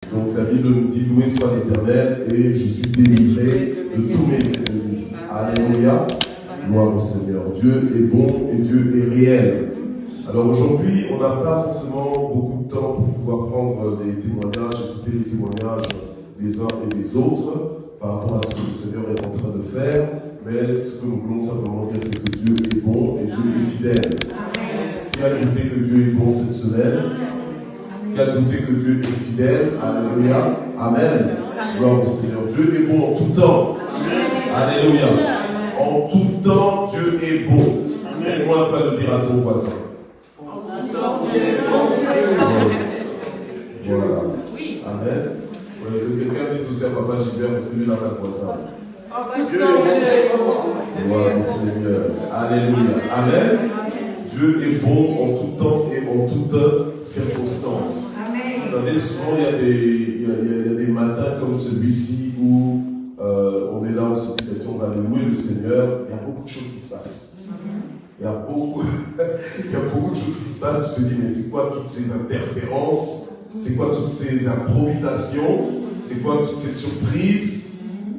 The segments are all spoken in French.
Donc la Bible nous dit loué soit l'Éternel et je suis délivré de tous mes ennemis. Alléluia. Gloire au Seigneur. Dieu est bon et Dieu est réel. Alors aujourd'hui, on n'a pas forcément beaucoup de temps pour pouvoir prendre des témoignages, écouter les témoignages des uns et des autres par rapport à ce que le Seigneur est en train de faire. Mais ce que nous voulons simplement dire, c'est que Dieu est bon et Dieu est fidèle. Qui a goûté que Dieu est bon cette semaine? Qui a goûté que Dieu est fidèle? Alléluia. Amen. Gloire au Seigneur. Dieu est bon en tout temps. Alléluia. En tout temps, Dieu est bon. Aide-moi à le dire à ton voisin. En tout temps, Dieu est bon. Voilà. Amen. Que quelqu'un dise aussi à Papa Gilbert, parce que lui n'a pas de voisin. Dieu est bon. Gloire au Seigneur. Alléluia. Amen. Dieu est bon en tout temps et en toutes circonstances. Vous savez, souvent il y a des matins comme celui-ci où on est là, on se dit, on va louer le Seigneur. Il y a beaucoup de choses qui se passent. Il y a beaucoup de choses qui se passent. Tu te dis, mais c'est quoi toutes ces interférences? C'est quoi toutes ces improvisations? C'est quoi toutes ces surprises?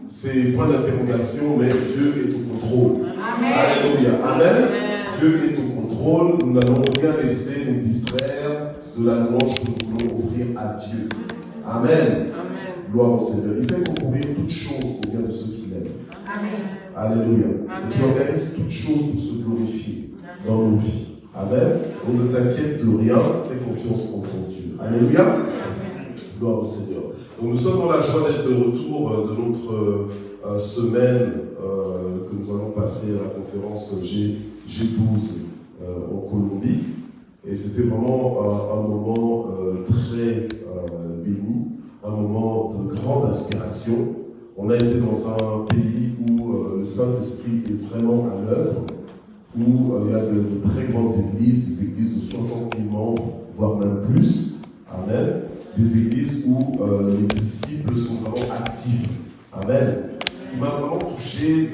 C'est point d'interrogation, mais Dieu est au contrôle. Amen. Alléluia. Amen. Dieu est au contrôle. Nous n'allons rien laisser nous distraire de la louange que nous voulons offrir à Dieu. Amen. Amen. Gloire au Seigneur. Il fait concourir toutes choses au bien de ceux qui l'aiment. Alléluia. Dieu organise toutes choses pour se glorifier dans nos vies. Amen. Donc ne t'inquiète de rien. Fais confiance en ton Dieu. Alléluia. Gloire au Seigneur. Donc nous sommes dans la joie d'être de retour de notre semaine que nous allons passer à la conférence G12 en Colombie. Et c'était vraiment un moment très béni, un moment de grande inspiration. On a été dans un pays où le Saint-Esprit est vraiment à l'œuvre, où il y a de très grandes églises, des églises de 60 000 membres, voire même plus. Amen. Des églises où les disciples sont vraiment actifs. Amen. Ce qui m'a vraiment touché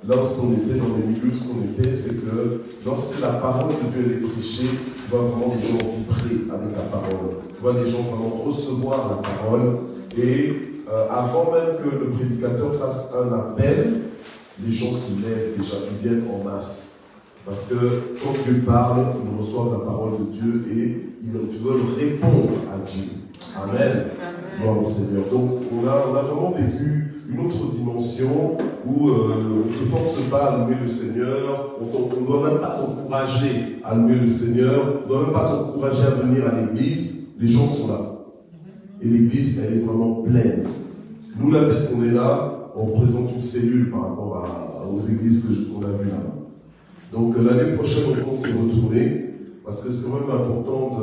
lorsqu'on était dans les milieux où on était, c'est que lorsque la parole de Dieu est prêchée, tu vois vraiment les gens vibrer avec la parole. Tu vois les gens vraiment recevoir la parole. Et avant même que le prédicateur fasse un appel, les gens se lèvent déjà, ils viennent en masse. Parce que quand Dieu parle, ils reçoivent la parole de Dieu et ils veulent répondre à Dieu. Amen. Gloire au Seigneur. Donc on a vraiment vécu une autre dimension où on ne te force pas à louer le Seigneur, on ne doit même pas t'encourager à louer le Seigneur, on ne doit même pas t'encourager à venir à l'église. Les gens sont là. Et l'église, elle est vraiment pleine. Nous, la tête qu'on est là, on représente une cellule par rapport aux églises qu'on a vues là. Donc l'année prochaine, on compte s'y retourner, parce que c'est quand même important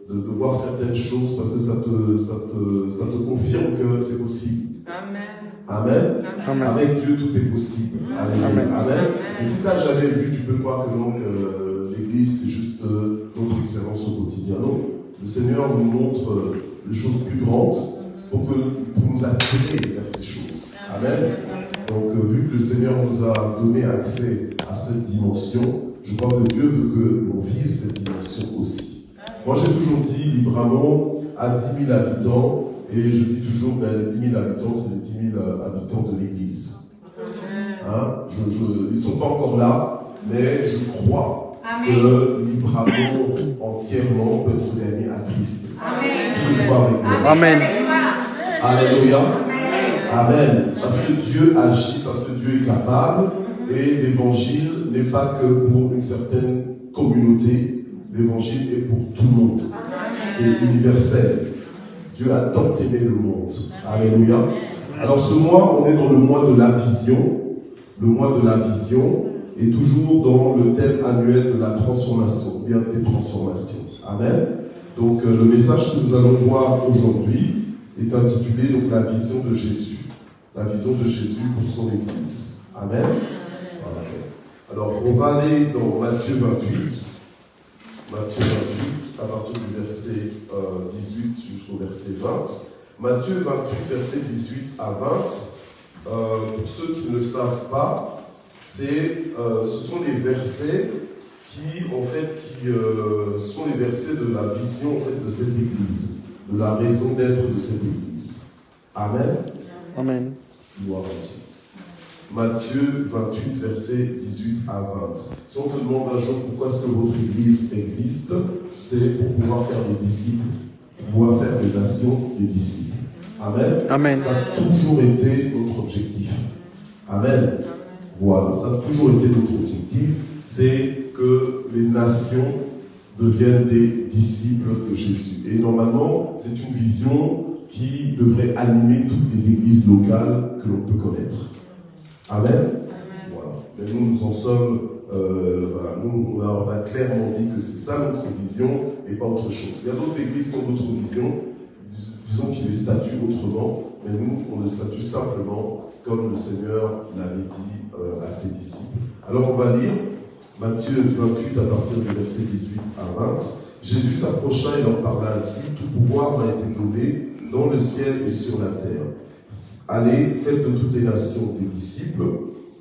de voir certaines choses, parce que ça te confirme que c'est possible. Amen. Amen. Amen. Avec Dieu, tout est possible. Amen. Amen. Amen. Et si tu n'as jamais vu, tu peux croire que l'église, c'est juste notre expérience au quotidien. Non. Le Seigneur nous montre des choses plus grandes pour nous attirer vers ces choses. Amen. Donc, vu que le Seigneur nous a donné accès à cette dimension, je crois que Dieu veut que l'on vive cette dimension aussi. Moi, j'ai toujours dit, Libramont a 10 000 habitants, et je dis toujours, les 10 000 habitants, c'est les 10 000 habitants de l'Église. Hein? Ils ne sont pas encore là, mais je crois que Libramont entièrement peut être gagné à Christ. Amen. Amen. Alléluia. Amen. Parce que Dieu agit, parce que Dieu est capable, et l'évangile n'est pas que pour une certaine communauté, l'évangile est pour tout le monde. C'est universel. Dieu a tant aimé le monde. Alléluia. Alors ce mois, on est dans le mois de la vision. Le mois de la vision est toujours dans le thème annuel de la transformation, bien des transformations. Amen. Donc le message que nous allons voir aujourd'hui est intitulé donc la vision de Jésus. La vision de Jésus pour son Église. Amen. Voilà. Alors on va aller dans Matthieu 28. Matthieu 28, à partir du verset 18 jusqu'au verset 20. Matthieu 28, verset 18 à 20. Pour ceux qui ne le savent pas, ce sont les versets qui sont les versets de la vision en fait, de cette église. de la raison d'être de cette Église. Amen. Amen. Gloire à Dieu. Matthieu 28, versets 18 à 20. Si on te demande un jour pourquoi est-ce que votre Église existe, c'est pour pouvoir faire des disciples, pour pouvoir faire des nations des disciples. Amen. Amen. Ça a toujours été notre objectif. Amen. Voilà, ça a toujours été notre objectif, c'est que les nations deviennent des disciples de Jésus. Et normalement, c'est une vision qui devrait animer toutes les églises locales que l'on peut connaître. Amen. Amen. Voilà. Mais nous en sommes, voilà, nous, on a clairement dit que c'est ça notre vision et pas autre chose. Il y a d'autres églises qui ont d'autres visions, disons qu'ils les statuent autrement, mais nous, on le statue simplement comme le Seigneur l'avait dit à ses disciples. Alors on va lire Matthieu 28 à partir du verset 18 à 20. Jésus s'approcha et leur parla ainsi: tout pouvoir m'a été donné dans le ciel et sur la terre. Allez, faites de toutes les nations des disciples,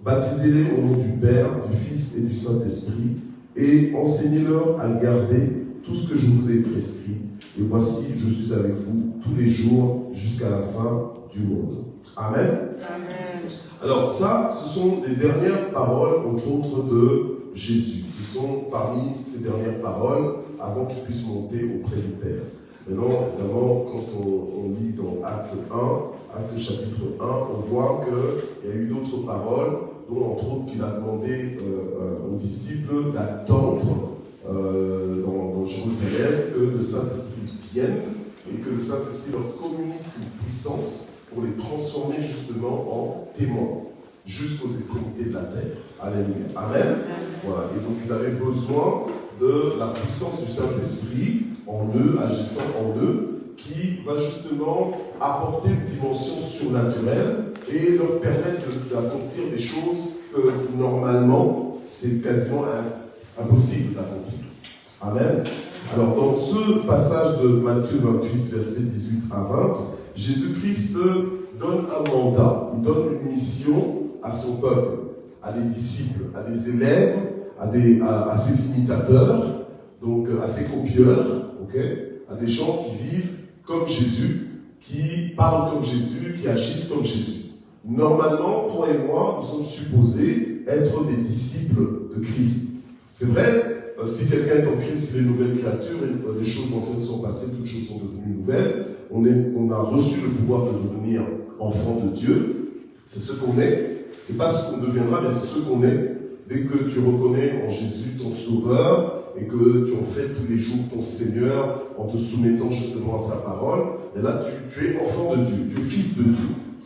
baptisez-les au nom du Père, du Fils et du Saint-Esprit, et enseignez-leur à garder tout ce que je vous ai prescrit. Et voici, je suis avec vous tous les jours jusqu'à la fin du monde. Amen. Amen. Alors ça, ce sont les dernières paroles, entre autres, de Jésus. Ce sont parmi ces dernières paroles avant qu'il puisse monter auprès du Père. Maintenant, évidemment, quand on lit dans Acte 1, Acte chapitre 1, on voit qu'il y a eu d'autres paroles, dont entre autres qu'il a demandé aux disciples d'attendre dans Jérusalem que le Saint-Esprit vienne et que le Saint-Esprit leur communique une puissance pour les transformer justement en témoins jusqu'aux extrémités de la terre. Alléluia. Amen. Voilà. Et donc ils avaient besoin de la puissance du Saint-Esprit en eux, agissant en eux, qui va justement apporter une dimension surnaturelle et leur permettre d'accomplir des choses que normalement c'est quasiment impossible d'accomplir. Amen. Alors dans ce passage de Matthieu 28, versets 18 à 20, Jésus-Christ donne un mandat, il donne une mission à son peuple, à des disciples, à des élèves, à ses imitateurs, donc à ses copieurs, à des gens qui vivent comme Jésus, qui parlent comme Jésus, qui agissent comme Jésus. Normalement, toi et moi, nous sommes supposés être des disciples de Christ. C'est vrai, si quelqu'un est en Christ, il est une nouvelle créature, et les choses anciennes sont passées, toutes choses sont devenues nouvelles. On a reçu le pouvoir de devenir enfant de Dieu. C'est ce qu'on est. C'est pas ce qu'on deviendra, mais c'est ce qu'on est. Dès que tu reconnais en Jésus ton Sauveur et que tu en fais tous les jours ton Seigneur en te soumettant justement à sa parole, et là tu es enfant de Dieu, tu es fils de Dieu.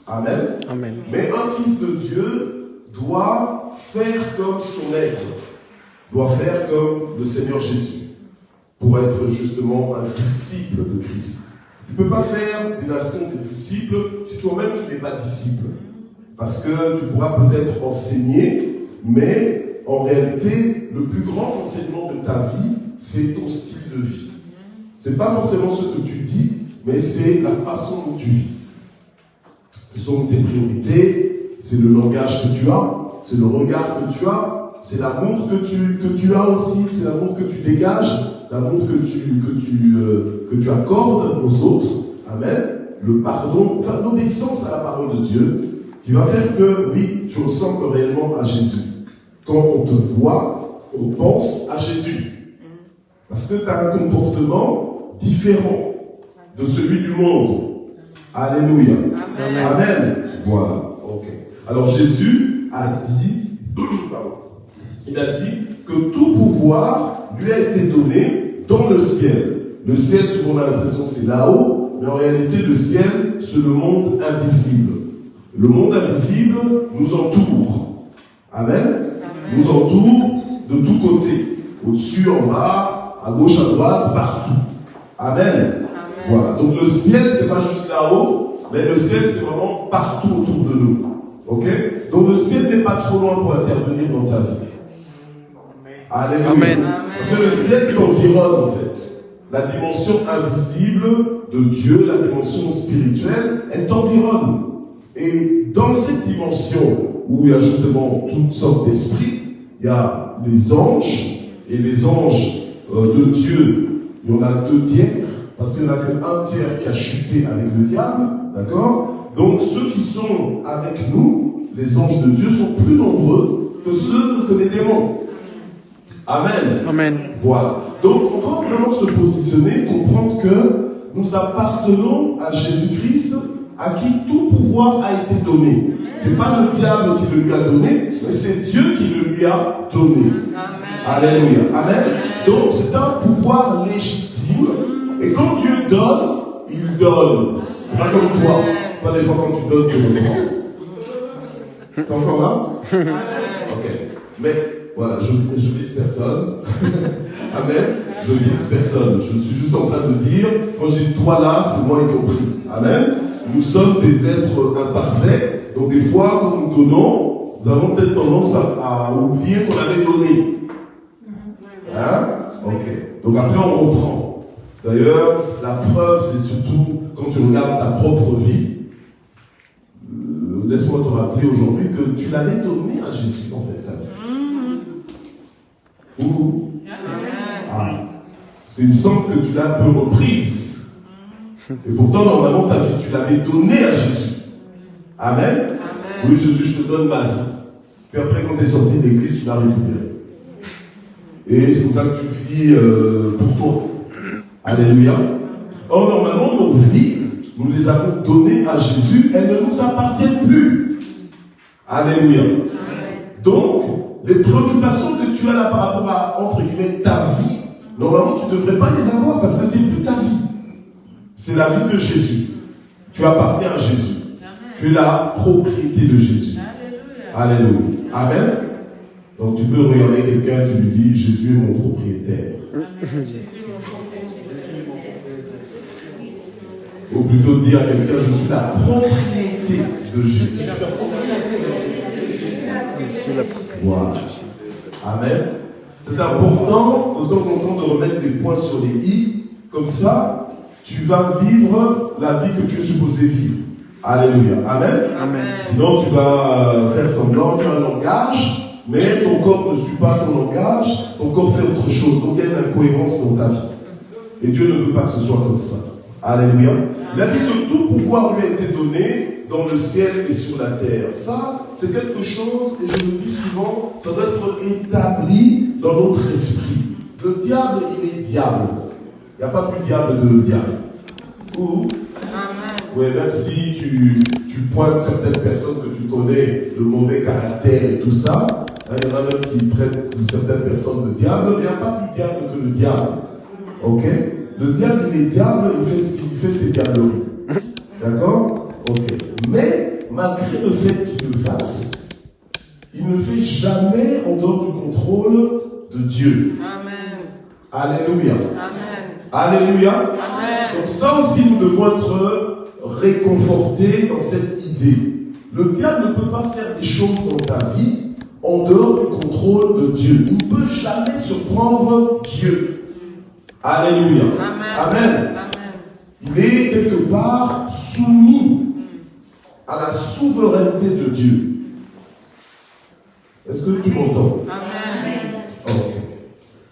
Amen. Amen. Mais un fils de Dieu doit faire comme son être, doit faire comme le Seigneur Jésus, pour être justement un disciple de Christ. Tu ne peux pas faire des nations des disciples si toi-même tu n'es pas disciple. Parce que tu pourras peut-être enseigner, mais en réalité, le plus grand enseignement de ta vie, c'est ton style de vie. Ce n'est pas forcément ce que tu dis, mais c'est la façon dont tu vis. Ce sont tes priorités, c'est le langage que tu as, c'est le regard que tu as, c'est l'amour que tu as aussi, c'est l'amour que tu dégages, l'amour que tu accordes aux autres. Amen. Le pardon, enfin l'obéissance à la parole de Dieu, qui va faire que, oui, tu ressembles réellement à Jésus. Quand on te voit, on pense à Jésus. Parce que tu as un comportement différent de celui du monde. Alléluia. Amen. Amen. Voilà. Ok. Alors Jésus a dit, il a dit que tout pouvoir lui a été donné dans le ciel. Le ciel, souvent on a l'impression c'est là-haut, mais en réalité le ciel, c'est le monde invisible. Le monde invisible nous entoure. Amen. Amen. Nous entoure de tous côtés. Au-dessus, en bas, à gauche, à droite, partout. Amen. Amen. Voilà. Donc le ciel, c'est pas juste là-haut, mais le ciel, c'est vraiment partout autour de nous. Ok? Donc le ciel n'est pas trop loin pour intervenir dans ta vie. Alléluia. Amen. Parce que le ciel t'environne en fait. La dimension invisible de Dieu, la dimension spirituelle, elle t'environne. Et dans cette dimension où il y a justement toutes sortes d'esprits, il y a les anges, et les anges de Dieu, il y en a 2 tiers, parce qu'il n'y en a qu'un tiers qui a chuté avec le diable, d'accord? Donc ceux qui sont avec nous, les anges de Dieu, sont plus nombreux que les démons. Amen. Amen. Voilà. Donc on doit vraiment se positionner, comprendre que nous appartenons à Jésus-Christ, à qui tout pouvoir a été donné. Ce n'est pas le diable qui le lui a donné, mais c'est Dieu qui le lui a donné. Amen. Alléluia. Amen. Donc c'est un pouvoir légitime. Et quand Dieu donne, il donne. Pas comme toi. Toi, des fois, quand tu donnes, tu reprends. T'es encore là? Ok. Mais voilà, je vise personne. Amen. Je vise personne. Je suis juste en train de dire, quand je dis toi là, c'est moi y compris. Amen. Nous sommes des êtres imparfaits. Donc des fois, quand nous donnons, nous avons peut-être tendance à oublier qu'on avait donné. Hein? Ok. Donc après, on reprend. D'ailleurs, la preuve, c'est surtout quand tu regardes ta propre vie. Laisse-moi te rappeler aujourd'hui que tu l'avais donné à Jésus, en fait, ta vie. Ouh. Ah. Parce qu'il me semble que tu l'as un peu reprise. Et pourtant, normalement, ta vie, tu l'avais donnée à Jésus. Amen. Amen. Oui, Jésus, je te donne ma vie. Puis après, quand tu es sorti de l'église, tu l'as récupérée. Et c'est pour ça que tu vis pour toi. Alléluia. Or, normalement, nos vies, nous les avons données à Jésus, elles ne nous appartiennent plus. Alléluia. Amen. Donc, les préoccupations que tu as là par rapport à, entre guillemets, ta vie, normalement, tu ne devrais pas les avoir parce que c'est plus ta vie. C'est la vie de Jésus. Tu appartiens à Jésus. Tu es la propriété de Jésus. Alléluia. Amen. Donc, tu peux regarder quelqu'un, tu lui dis, Jésus est mon propriétaire. Ou plutôt dire à quelqu'un, je suis la propriété de Jésus. Voilà. Amen. C'est important de temps en temps de remettre des points sur les i. Comme ça, tu vas vivre la vie que tu es supposé vivre. Alléluia. Amen. Amen. Sinon, tu vas faire semblant, tu as un langage, mais ton corps ne suit pas ton langage, ton corps fait autre chose. Donc, il y a une incohérence dans ta vie. Et Dieu ne veut pas que ce soit comme ça. Alléluia. Il a dit que tout pouvoir lui a été donné dans le ciel et sur la terre. Ça, c'est quelque chose, et je le dis souvent, ça doit être établi dans notre esprit. Le diable, il est diable. Il n'y a pas plus diable que le diable. Ou, oui, même si tu pointes certaines personnes que tu connais de mauvais caractère et tout ça, hein, il y en a même qui traitent certaines personnes de diable, mais il n'y a pas plus diable que le diable. Ok? Le diable, il est diable, il fait ses diableries. D'accord? Ok. Mais, malgré le fait qu'il le fasse, il ne fait jamais en dehors du contrôle de Dieu. Amen. Alléluia. Amen. Alléluia. Amen. Donc ça aussi, nous devons être réconfortés dans cette idée. Le diable ne peut pas faire des choses dans ta vie en dehors du contrôle de Dieu. Il ne peut jamais surprendre Dieu. Alléluia. Amen. Amen. Amen. Il est quelque part soumis à la souveraineté de Dieu. Est-ce que tu m'entends? Amen. Ok.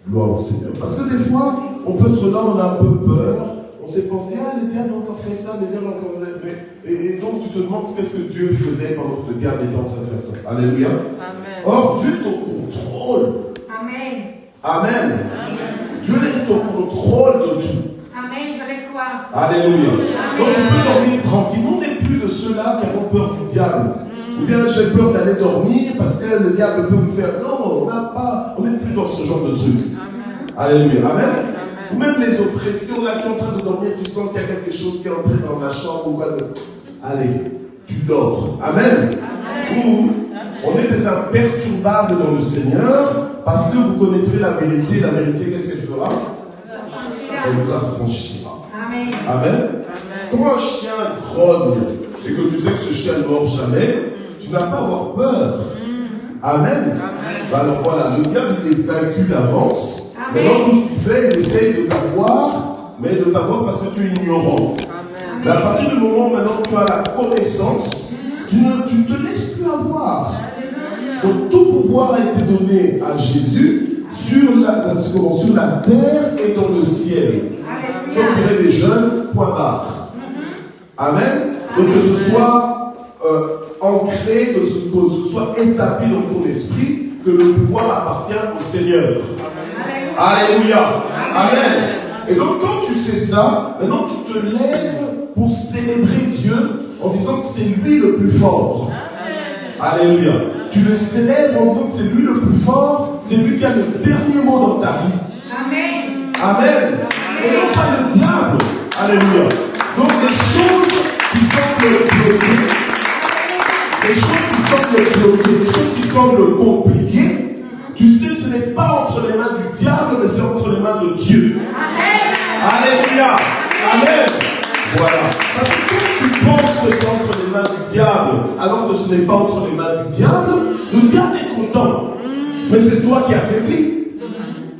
Gloire au Seigneur. Parce que des fois, on peut être là, on a un peu peur. On s'est pensé, ah, le diable a encore fait ça, le diable a encore fait ça. Et donc tu te demandes qu'est-ce que Dieu faisait pendant que le diable était en train de faire ça. Alléluia. Amen. Or, Dieu est au contrôle. Amen. Amen. Amen. Dieu est au contrôle de tout. Amen, je le crois. Alléluia. Amen. Donc tu peux dormir tranquille. On n'est plus de ceux-là qui ont peur du diable. Ou bien j'ai peur d'aller dormir parce que le diable peut me faire. Non, on n'est plus dans ce genre de truc. Amen. Alléluia. Amen. Amen. Ou même les oppressions, là, tu es en train de dormir, tu sens qu'il y a quelque chose qui est entré dans la chambre ou quoi. Allez, tu dors. Amen. Amen. Ou on est des imperturbables dans le Seigneur. Parce que vous connaîtrez la vérité, qu'est-ce qu'elle fera? Elle vous affranchira. Amen. Amen. Quand un chien grogne et que tu sais que ce chien ne mord jamais, tu n'as pas à avoir peur. Amen. Ben alors voilà, le diable il est vaincu d'avance. Maintenant tout ce qu'il fait, il essaye de t'avoir, mais de t'avoir parce que tu es ignorant. Amen. Mais à partir du moment où maintenant tu as la connaissance, tu ne te laisses plus avoir. Donc tout pouvoir a été donné à Jésus sur la terre et dans le ciel. Comme diraient les jeunes, point barre. Amen. Donc que ce soit ancré, que ce soit établi dans ton esprit, que le pouvoir appartient au Seigneur. Alléluia. Amen. Et donc quand tu sais ça, maintenant tu te lèves pour célébrer Dieu en disant que c'est lui le plus fort. Alléluia. Tu le célèbres en disant que c'est lui le plus fort, c'est lui qui a le dernier mot dans ta vie. Amen. Amen. Et non pas le diable. Alléluia. Donc les choses qui semblent bloquées, les choses qui semblent compliquées, tu sais que ce n'est pas entre les mains du diable, mais c'est entre les mains de Dieu. Amen. Alléluia. Amen. Voilà. Parce que quand tu penses que c'est entre les mains du diable, alors que ce n'est pas entre les mains du diable, le diable est content. Mais c'est toi qui affaiblis.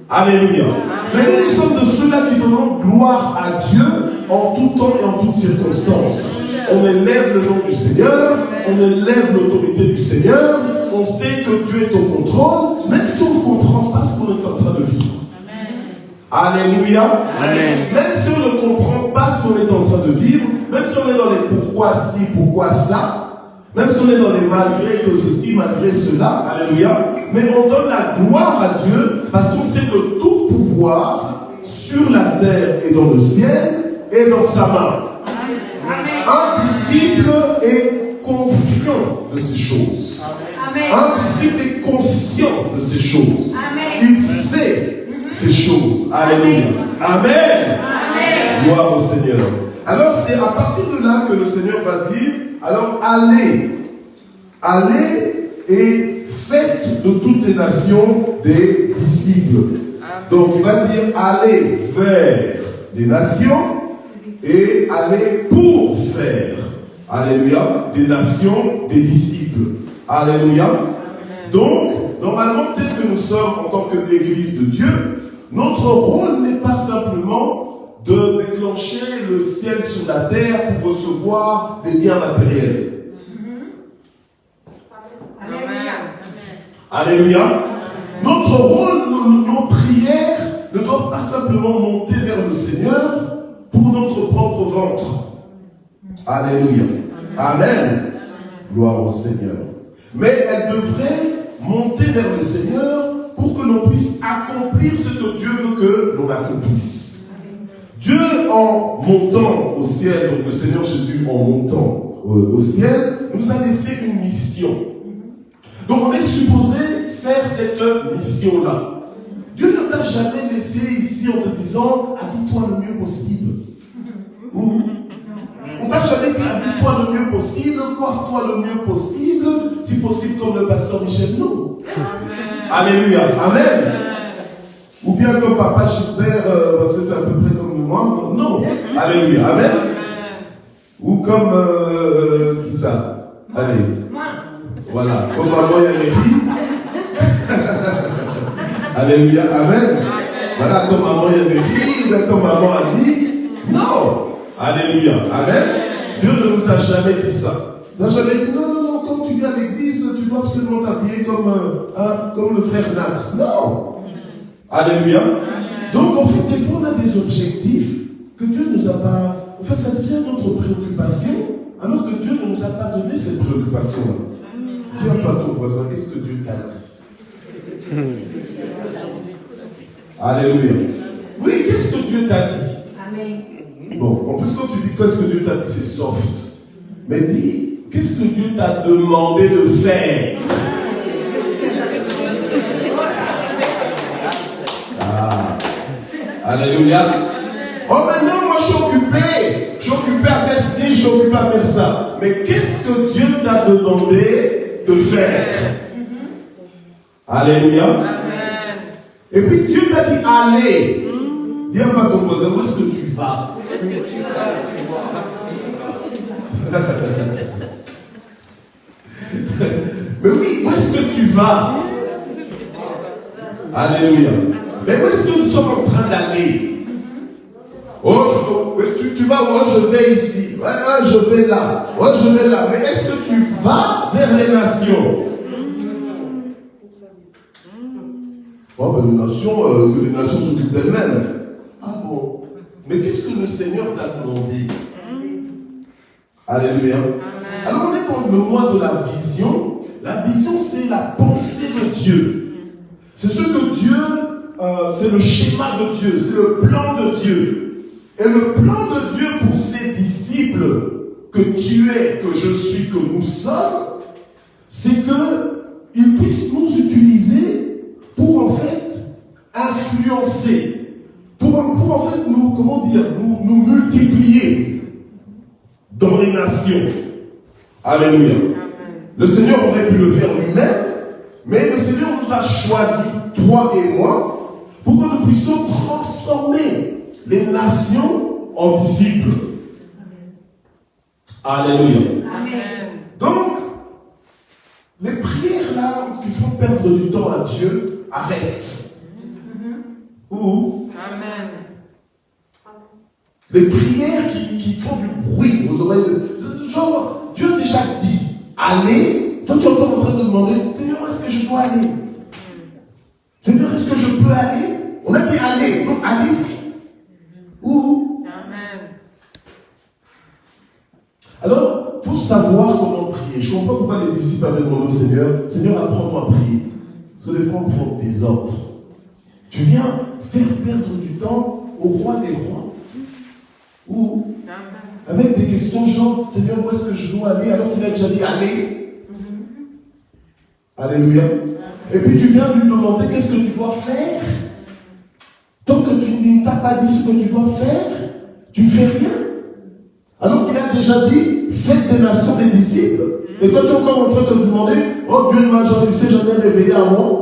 Alléluia. Mais nous sommes de ceux-là qui donnons gloire à Dieu en tout temps et en toutes circonstances. On élève le nom du Seigneur, on élève l'autorité du Seigneur, on sait que Dieu est au contrôle, même si on ne comprend pas ce qu'on est en train de vivre. Alléluia. Amen. Même si on ne comprend pas ce qu'on est en train de vivre, même si on est dans les pourquoi ci, pourquoi ça, même si on est dans les malgré que ceci, malgré cela, alléluia, mais on donne la gloire à Dieu parce qu'on sait que tout pouvoir sur la terre et dans le ciel est dans sa main. Amen. Un disciple est confiant de ces choses. Amen. Un disciple est conscient de ces choses. Amen. Il sait ces choses. Alléluia. Amen. Amen. Gloire au Seigneur. Alors c'est à partir de là que le Seigneur va dire, alors allez et faites de toutes les nations des disciples. Donc il va dire allez vers les nations et allez pour faire, alléluia, des nations, des disciples. Alléluia. Donc, normalement, tel que nous sommes en tant qu'Église de Dieu, notre rôle n'est pas simplement de déclencher le ciel sur la terre pour recevoir des biens matériels. Alléluia. Notre rôle, nos prières ne doivent pas simplement monter vers le Seigneur pour notre propre ventre. Alléluia. Amen. Gloire au Seigneur. Mais elles devraient monter vers le Seigneur pour que l'on puisse accomplir ce que Dieu veut que l'on accomplisse. Dieu, en montant au ciel, donc le Seigneur Jésus, en montant au ciel, nous a laissé une mission. Donc on est supposé faire cette mission-là. Dieu ne t'a jamais laissé ici en te disant habille-toi le mieux possible. On ne t'a jamais dit habille-toi le mieux possible, coiffe-toi le mieux possible, si possible comme le pasteur Michel. Non. Alléluia. Amen. Ou bien comme papa Gilbert, parce que c'est à peu près comme moi. Non. Alléluia. Amen. Ou comme qui ça? Allez. Voilà. Comme maman Yaméry. Alléluia. Amen. Voilà, comme maman Yaméry, comme maman Ali. Non. Alléluia. Amen. Dieu ne nous a jamais dit ça. Il n'a jamais dit non, quand tu viens à l'église, tu dois absolument t'habiller comme le frère Nat. Non. Alléluia. Donc en fait, des fois on a des objectifs que Dieu ne nous a pas. En fait, ça devient notre préoccupation, alors que Dieu ne nous a pas donné cette préoccupation-là. Dis un peu à ton voisin, qu'est-ce que Dieu t'a dit? Alléluia. Oui, qu'est-ce que Dieu t'a dit? Amen. Bon, en plus, quand tu dis qu'est-ce que Dieu t'a dit, c'est soft. Mais dis, qu'est-ce que Dieu t'a demandé de faire? Ah. Alléluia. Oh, maintenant, moi, je suis occupé à faire ci, je suis occupé à faire ça. Mais qu'est-ce que Dieu t'a demandé de faire? Alléluia. Amen. Et puis, Dieu t'a dit, allez. Dis à ton voisin, où est-ce que tu vas? Où est-ce que tu vas? Mais oui, où est-ce que tu vas? Alléluia. Mais où est-ce que nous sommes en train d'aller? Oh, tu vas où? Oh, je vais ici. Ouais, je vais là. Oh, je vais là. Mais est-ce que tu vas vers les nations? Oh, ben, que les nations s'occupent d'elles-mêmes. Ah bon? Mais qu'est-ce que le Seigneur t'a demandé? Alléluia. Amen. Alors on est dans le mois de la vision. La vision, c'est la pensée de Dieu. C'est ce que Dieu, c'est le schéma de Dieu, c'est le plan de Dieu. Et le plan de Dieu pour ses disciples, que tu es, que je suis, que nous sommes, c'est qu'ils puissent nous utiliser pour en fait influencer, pour en fait nous multiplier dans les nations. Alléluia. Amen. Le Seigneur aurait pu le faire lui-même, mais le Seigneur nous a choisis, toi et moi, pour que nous puissions transformer les nations en disciples. Alléluia. Amen. Donc, les prières là qui font perdre du temps à Dieu, arrête. Ou amen. Les prières qui font du bruit aux oreilles de... Genre, Dieu a déjà dit, allez, toi tu es encore en train de demander, Seigneur, où est-ce que je dois aller? Seigneur, est-ce que je peux aller? On a dit aller, donc allez-y. Ou amen. Alors, il faut savoir comment prier. Je ne comprends pas pourquoi les disciples avaient demandé au Seigneur, Seigneur, apprends-moi à prier. Parce que des fois, on prend des ordres. Tu viens faire perdre du temps au roi des rois. Ou avec des questions genre, Seigneur, où est-ce que je dois aller? Alors qu'il a déjà dit, allez. Alléluia. Et puis tu viens lui demander, qu'est-ce que tu dois faire? Tant que tu ne t'as pas dit ce que tu dois faire, tu ne fais rien. Alors qu'il a déjà dit, faites des nations des disciples. Et toi, tu es encore en train de demander, oh Dieu m'a jamais révélé à moi.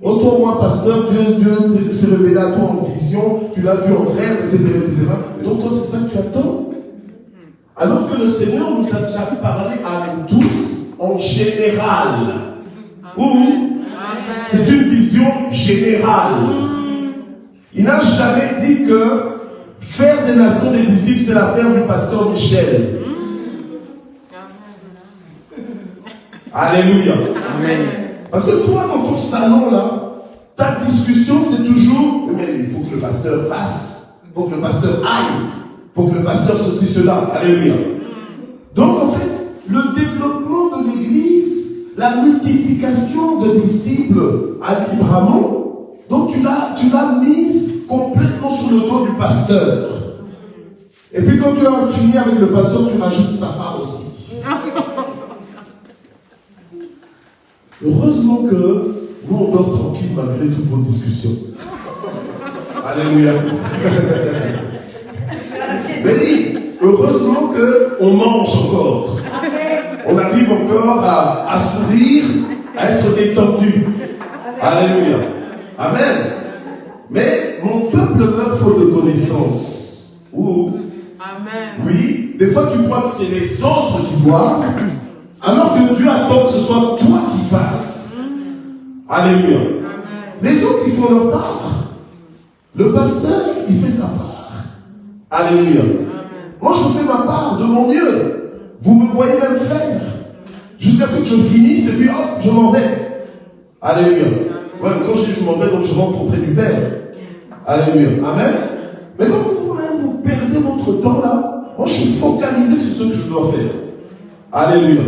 Oh toi, moi, pasteur, Dieu s'est révélé à toi en vision, tu l'as vu en rêve, etc., etc. Et donc toi, c'est ça que tu attends. Alors que le Seigneur nous a déjà parlé à nous tous en général. Ou c'est une vision générale. Il n'a jamais dit que faire des nations des disciples, c'est l'affaire du pasteur Michel. Alléluia. Amen. Parce que toi, dans ton salon, là, ta discussion, c'est toujours, mais il faut que le pasteur fasse, il faut que le pasteur aille, il faut que le pasteur ceci, cela. Alléluia. Donc, en fait, le développement de l'Église, la multiplication de disciples à Libramont, donc tu l'as mise complètement sur le dos du pasteur. Et puis quand tu as fini avec le pasteur, tu rajoutes sa part aussi. Heureusement que nous on dort tranquille malgré toutes vos discussions. Alléluia. Mais oui, heureusement qu'on mange encore. On arrive encore à sourire, à être détendu. Alléluia. Amen. Mais mon peuple meurt faute de connaissance. Amen. Oui, des fois tu crois que c'est les autres qui doivent, alors que Dieu attend que ce soit toi qui fasses. Alléluia. Amen. Les autres, ils font leur part. Le pasteur, il fait sa part. Alléluia. Amen. Moi, je fais ma part de mon mieux. Vous me voyez même faire. Jusqu'à ce que je finisse et puis hop, je m'en vais. Alléluia. Ouais, quand je dis je m'en vais, donc je rentre auprès du Père. Alléluia. Amen. Mais quand vous perdez votre temps là, moi je suis focalisé sur ce que je dois faire. Alléluia.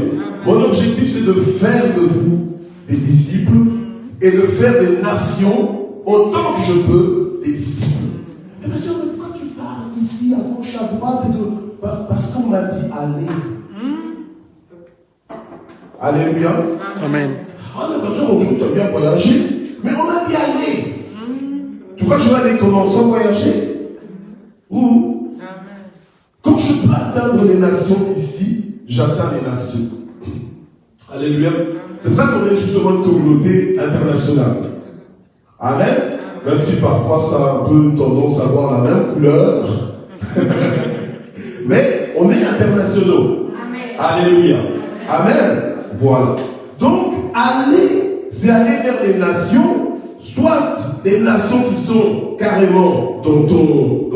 Mon objectif c'est de faire de vous des disciples et de faire des nations autant que je peux des disciples. Mais bien sûr, quand tu parles ici, à gauche, à droite, parce qu'on m'a dit allez. Alléluia. Amen. Ah, bien sûr, on dit que tu as bien voyagé, mais on a dit allez. Tu crois que je vais aller commencer à voyager? Ou quand je peux atteindre les nations ici, j'atteins les nations. Alléluia. C'est pour ça qu'on est justement une communauté internationale. Amen. Même si parfois ça a un peu tendance à avoir la même couleur. Mais on est internationaux. Amen. Alléluia. Amen. Voilà. Donc, aller, c'est aller vers les nations, soit des nations qui sont carrément dans ton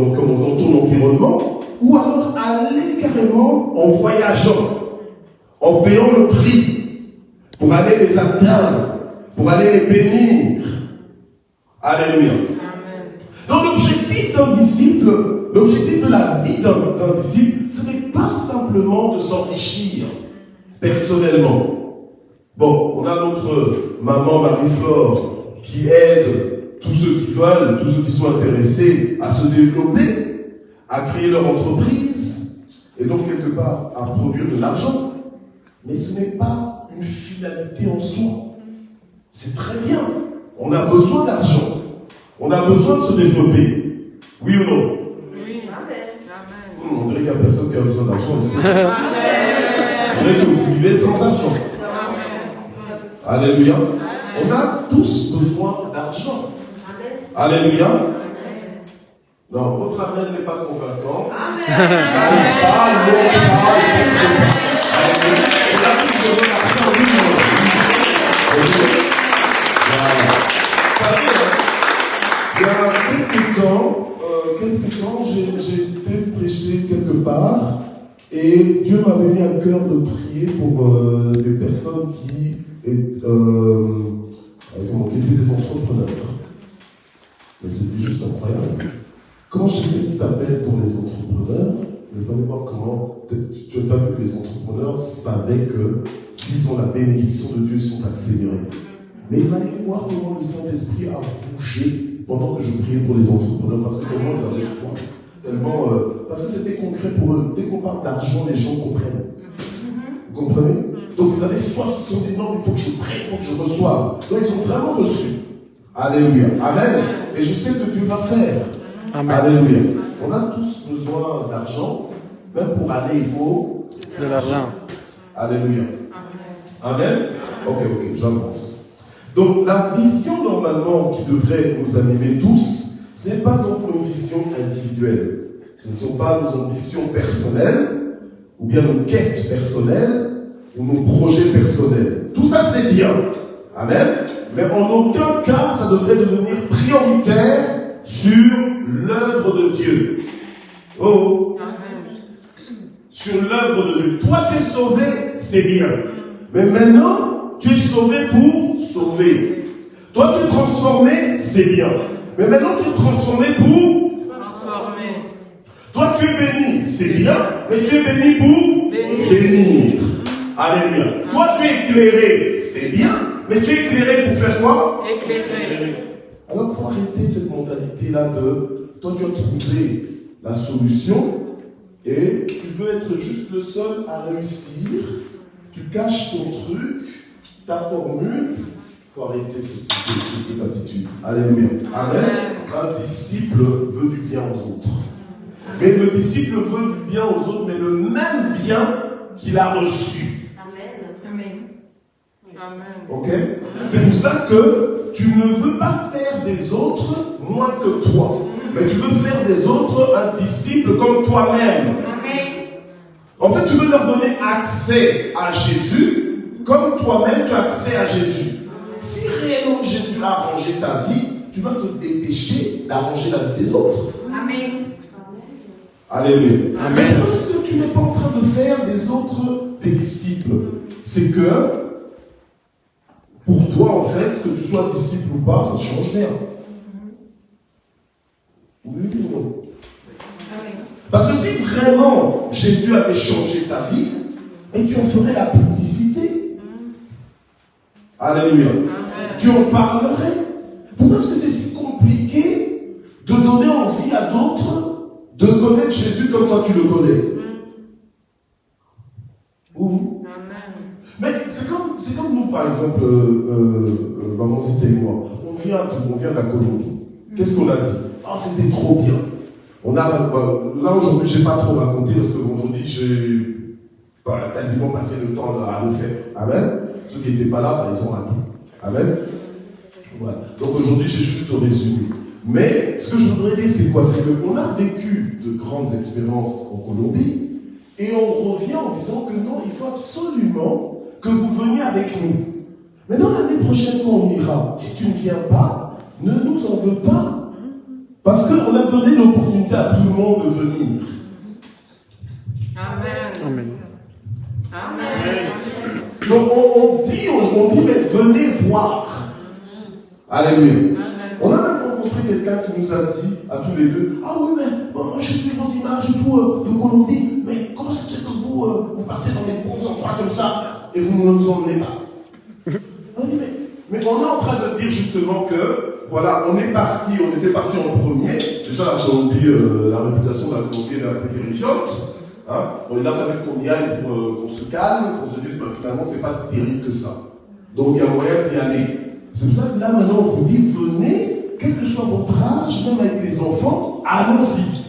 environnement, ou alors aller carrément en voyageant, en payant le prix, pour aller les atteindre, pour aller les bénir. Alléluia. Donc l'objectif d'un disciple, l'objectif de la vie d'un disciple, ce n'est pas simplement de s'enrichir personnellement. Bon, on a notre maman Marie-Flore qui aide tous ceux qui veulent, tous ceux qui sont intéressés à se développer, à créer leur entreprise, et donc quelque part à produire de l'argent. Mais ce n'est pas une finalité en soi. C'est très bien. On a besoin d'argent. On a besoin de se développer. Oui ou non? Oui. Amen. On dirait qu'il n'y a personne qui a besoin d'argent ici. On dirait que vous vivez sans argent. Amen. Alléluia. On a tous besoin d'argent. Alléluia. Amen. Non, votre amen n'est pas convaincant. Amen. On a tous besoin d'argent. Il y a quelques temps, j'ai été prêcher quelque part et Dieu m'avait mis à cœur de prier pour des personnes qui étaient des entrepreneurs. Mais c'était juste incroyable. Quand j'ai fait cet appel pour les entrepreneurs, il fallait voir comment, tu as vu que les entrepreneurs savaient que s'ils ont la bénédiction de Dieu, ils sont accélérés. Mais il fallait voir comment le Saint-Esprit a bougé pendant que je priais pour les entrepreneurs, parce que tellement ils avaient soif, tellement, parce que c'était concret pour eux. Dès qu'on parle d'argent, les gens comprennent. Vous comprenez? Donc ils avaient soif, ils se sont dit non, il faut que je prie, il faut que je reçoive. Donc ils ont vraiment reçu. Alléluia. Amen. Et je sais que Dieu va faire. Amen. Alléluia. On a tous besoin d'argent. Même pour aller, il faut de l'argent. Alléluia. Amen. Ok, j'avance. Donc la vision normalement qui devrait nous animer tous, ce n'est pas donc nos visions individuelles. Ce ne sont pas nos ambitions personnelles, ou bien nos quêtes personnelles, ou nos projets personnels. Tout ça c'est bien. Amen. Mais en aucun cas ça devrait devenir prioritaire sur l'œuvre de Dieu. Oh. Amen. Sur l'œuvre de Dieu. Toi tu es sauvé, c'est bien. Mais maintenant, tu es sauvé pour sauver. Toi, tu es transformé, c'est bien. Mais maintenant, tu es transformé pour transformer. Toi, tu es béni, c'est bien. Mais tu es béni pour bénir. Alléluia. Toi, tu es éclairé, c'est bien. Mais tu es éclairé pour faire quoi? Éclairer. Alors, il faut arrêter cette mentalité-là de toi, tu as trouvé la solution et tu veux être juste le seul à réussir. Tu caches ton truc, ta formule. Il faut arrêter cette attitude. Alléluia. Amen. Un disciple veut du bien aux autres. Mais le disciple veut du bien aux autres, mais le même bien qu'il a reçu. Amen. Ok? C'est pour ça que tu ne veux pas faire des autres moins que toi. Mais tu veux faire des autres un disciple comme toi-même. Amen. En fait, tu veux leur donner accès à Jésus, comme toi-même tu as accès à Jésus. Si réellement Jésus a arrangé ta vie, tu vas te dépêcher d'arranger la vie des autres. Amen. Alléluia. Amen. Mais ce que tu n'es pas en train de faire des autres des disciples, c'est que pour toi, en fait, que tu sois disciple ou pas, ça ne change rien. Oui ou non? Parce que si vraiment Jésus avait changé ta vie, et tu en ferais la publicité. Alléluia. Tu en parlerais. Pourquoi est-ce que c'est si compliqué de donner envie à d'autres de connaître Jésus comme toi tu le connais? Mais c'est comme nous, par exemple, maman Zita et moi. On vient de la Colombie. Qu'est-ce qu'on a dit? Ah, c'était trop bien. Là aujourd'hui, je n'ai pas trop raconté parce que vendredi, j'ai quasiment passé le temps à le faire. Amen. Ceux qui n'étaient pas là, ils ont raté. Amen. Voilà. Donc aujourd'hui, j'ai juste résumé. Mais ce que je voudrais dire, c'est quoi? C'est qu'on a vécu de grandes expériences en Colombie et on revient en disant que non, il faut absolument que vous veniez avec nous. Maintenant, l'année prochaine, quand on ira, si tu ne viens pas, ne nous en veux pas. Parce qu'on a donné l'opportunité à tout le monde de venir. Amen. Amen. Donc on dit, mais venez voir. Alléluia. On a même rencontré quelqu'un qui nous a dit, à tous les deux, ah oui, mais bon, moi j'ai vu vos images et tout de Colombie, mais comment ça se fait que vous, vous partez dans des bons endroits comme ça et vous ne nous emmenez pas? On dit, mais on est en train de dire justement que, voilà, on était parti en premier. Déjà, la Colombie, la réputation de la Colombie est un peu terrifiante. Hein? Bon, il a fallu qu'on y aille pour qu'on se calme, qu'on se dise, finalement, c'est pas si terrible que ça. Donc, il y a moyen d'y aller. C'est pour ça que là, maintenant, on vous dit, venez, quel que soit votre âge, même avec les enfants, allons-y.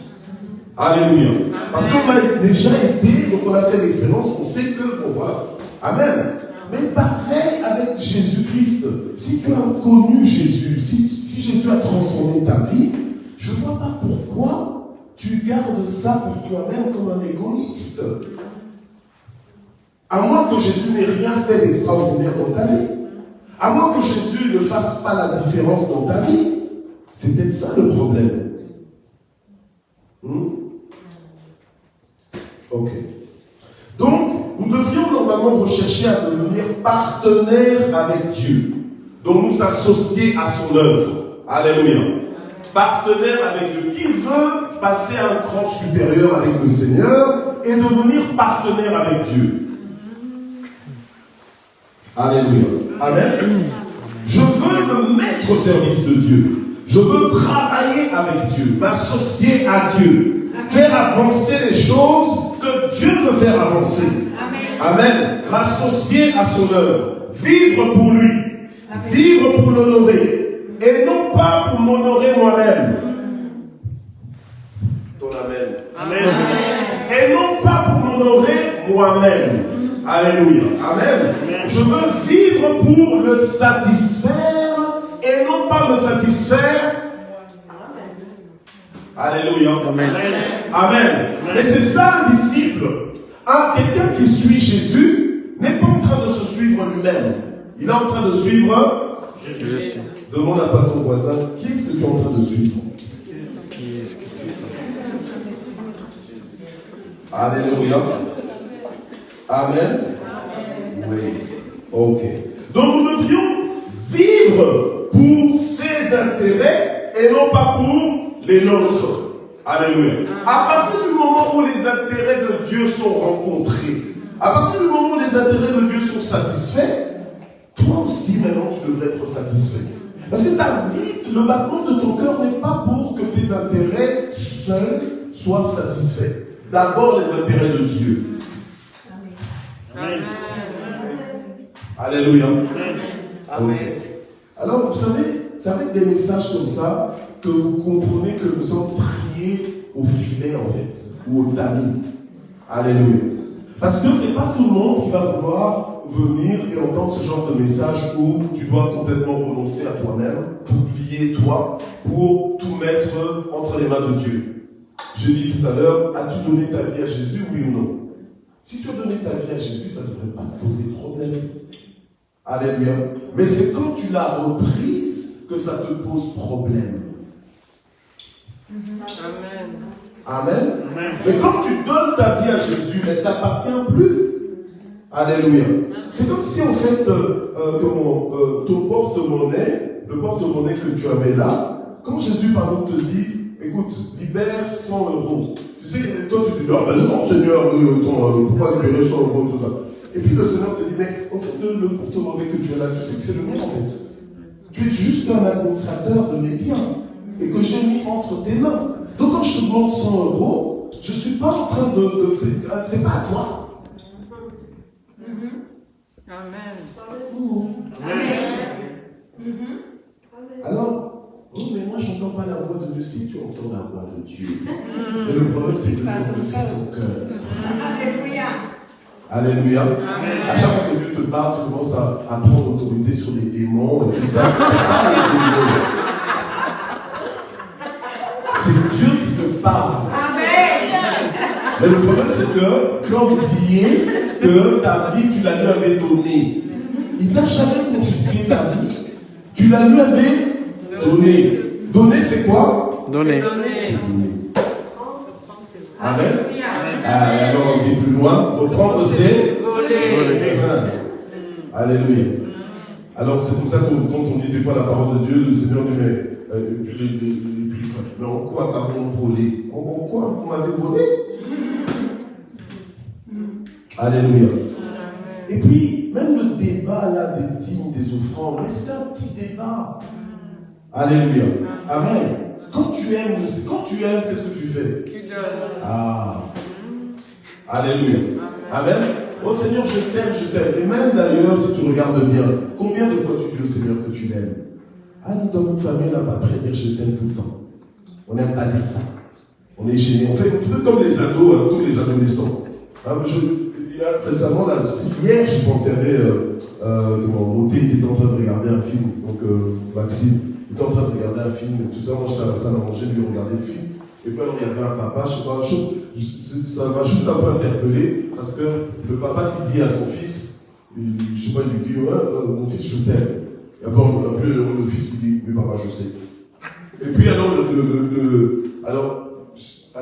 Alléluia. Parce qu'on a déjà été, donc on a fait l'expérience, on sait que, bon, voilà. Amen. Mais pareil avec Jésus-Christ. Si tu as connu Jésus, si Jésus a transformé ta vie, je ne vois pas pourquoi tu gardes ça pour toi-même comme un égoïste. À moins que Jésus n'ait rien fait d'extraordinaire dans ta vie. À moins que Jésus ne fasse pas la différence dans ta vie. C'est peut-être ça le problème. Ok. Donc, nous devrions normalement rechercher à devenir partenaires avec Dieu. Donc, nous associer à son œuvre. Alléluia. Partenaire avec Dieu. Qui veut passer à un cran supérieur avec le Seigneur et devenir partenaire avec Dieu? Alléluia. Amen. Je veux me mettre au service de Dieu. Je veux travailler avec Dieu, m'associer à Dieu, faire avancer les choses que Dieu veut faire avancer. Amen. M'associer à son œuvre, vivre pour lui, vivre pour l'honorer, et non pas pour m'honorer moi-même. Ton amen. Amen. Et non pas pour m'honorer moi-même. Alléluia. Amen. Je veux vivre pour le satisfaire et non pas me satisfaire. Alléluia. Amen. Amen. Et c'est ça un disciple. Quelqu'un qui suit Jésus n'est pas en train de se suivre lui-même. Il est en train de suivre Jésus. Demande à pas ton voisin, qui est-ce que tu es en train de suivre? Qui est-ce que tu es? Alléluia. Amen. Oui. Ok. Donc nous devrions vivre pour ses intérêts et non pas pour les nôtres. Alléluia. À partir du moment où les intérêts de Dieu sont rencontrés, à partir du moment où les intérêts de Dieu sont satisfaits, toi aussi maintenant tu devrais être satisfait. Parce que ta vie, le battement de ton cœur n'est pas pour que tes intérêts seuls soient satisfaits. D'abord les intérêts de Dieu. Amen. Alléluia. Amen. Okay. Alors vous savez, c'est avec des messages comme ça que vous comprenez que nous sommes priés au filet en fait, ou au tamis. Alléluia. Parce que ce n'est pas tout le monde qui va vouloir venir et entendre ce genre de message où tu dois complètement renoncer à toi-même, t'oublier toi, pour tout mettre entre les mains de Dieu. J'ai dit tout à l'heure, as-tu donné ta vie à Jésus, oui ou non? Si tu as donné ta vie à Jésus, ça ne devrait pas te poser problème. Alléluia. Mais c'est quand tu l'as reprise que ça te pose problème. Amen. Amen. Amen. Mais quand tu donnes ta vie à Jésus, elle ne t'appartient plus. Alléluia. C'est comme si en fait, ton porte-monnaie, le porte-monnaie que tu avais là, quand Jésus par exemple te dit, écoute, libère 100 euros. Tu sais, toi tu dis, non, ben non Seigneur, pourquoi libérer 100 euros, tout ça. Et puis le Seigneur te dit, mais en fait, le porte-monnaie que tu as là, tu sais que c'est le mien en fait. Tu es juste un administrateur de mes biens et que j'ai mis entre tes mains. Donc quand je te demande 100 euros, je ne suis pas en train de c'est pas à toi. Amen. Amen. Alors, oh, mais moi je n'entends pas la voix de Dieu. Si tu entends la voix de Dieu, mais le problème c'est que tu entends aussi ton cœur. Alléluia. Alléluia. Amen. À chaque fois que Dieu te parle, tu commences à prendre autorité sur les démons et tout ça. C'est Dieu qui te parle. Amen. Mais le problème c'est que tu as oublié que ta vie, tu la lui avais donnée. Il n'a jamais confisqué ta vie. Tu la lui avais donnée. Donner c'est quoi? Donner. Amen. Alors on dit plus loin. Reprendre c'est voler. Alléluia. Alors c'est pour ça que quand on dit des fois la parole de Dieu, le Seigneur dit mais mais en quoi t'avons volé? En quoi vous m'avez volé? Alléluia. Et puis, même le débat là des dîmes, des offrandes, mais c'est un petit débat. Alléluia. Amen. Quand tu aimes, qu'est-ce que tu fais? Tu donnes. Ah. Alléluia. Amen. Oh Seigneur, je t'aime, je t'aime. Et même d'ailleurs, si tu regardes bien, combien de fois tu dis au Seigneur que tu l'aimes? Ah, nous, dans notre famille, on n'a pas prêt à dire je t'aime tout le temps. On n'aime pas dire ça. On est gêné. On fait comme les ados, hein, tous les adolescents. Récemment, là, hier, je pensais à mon thé qui était en train de regarder un film. Donc, Maxime était en train de regarder un film. Et tout ça, moi, j'étais à la salle à manger, lui regardait le film. Et puis alors, il y avait un papa, je sais pas, ça m'a juste un peu interpellé, parce que le papa qui dit à son fils, je sais pas, il lui dit, ouais, mon fils, je t'aime. Et après, le fils lui dit, oui, papa, je sais. Et puis alors,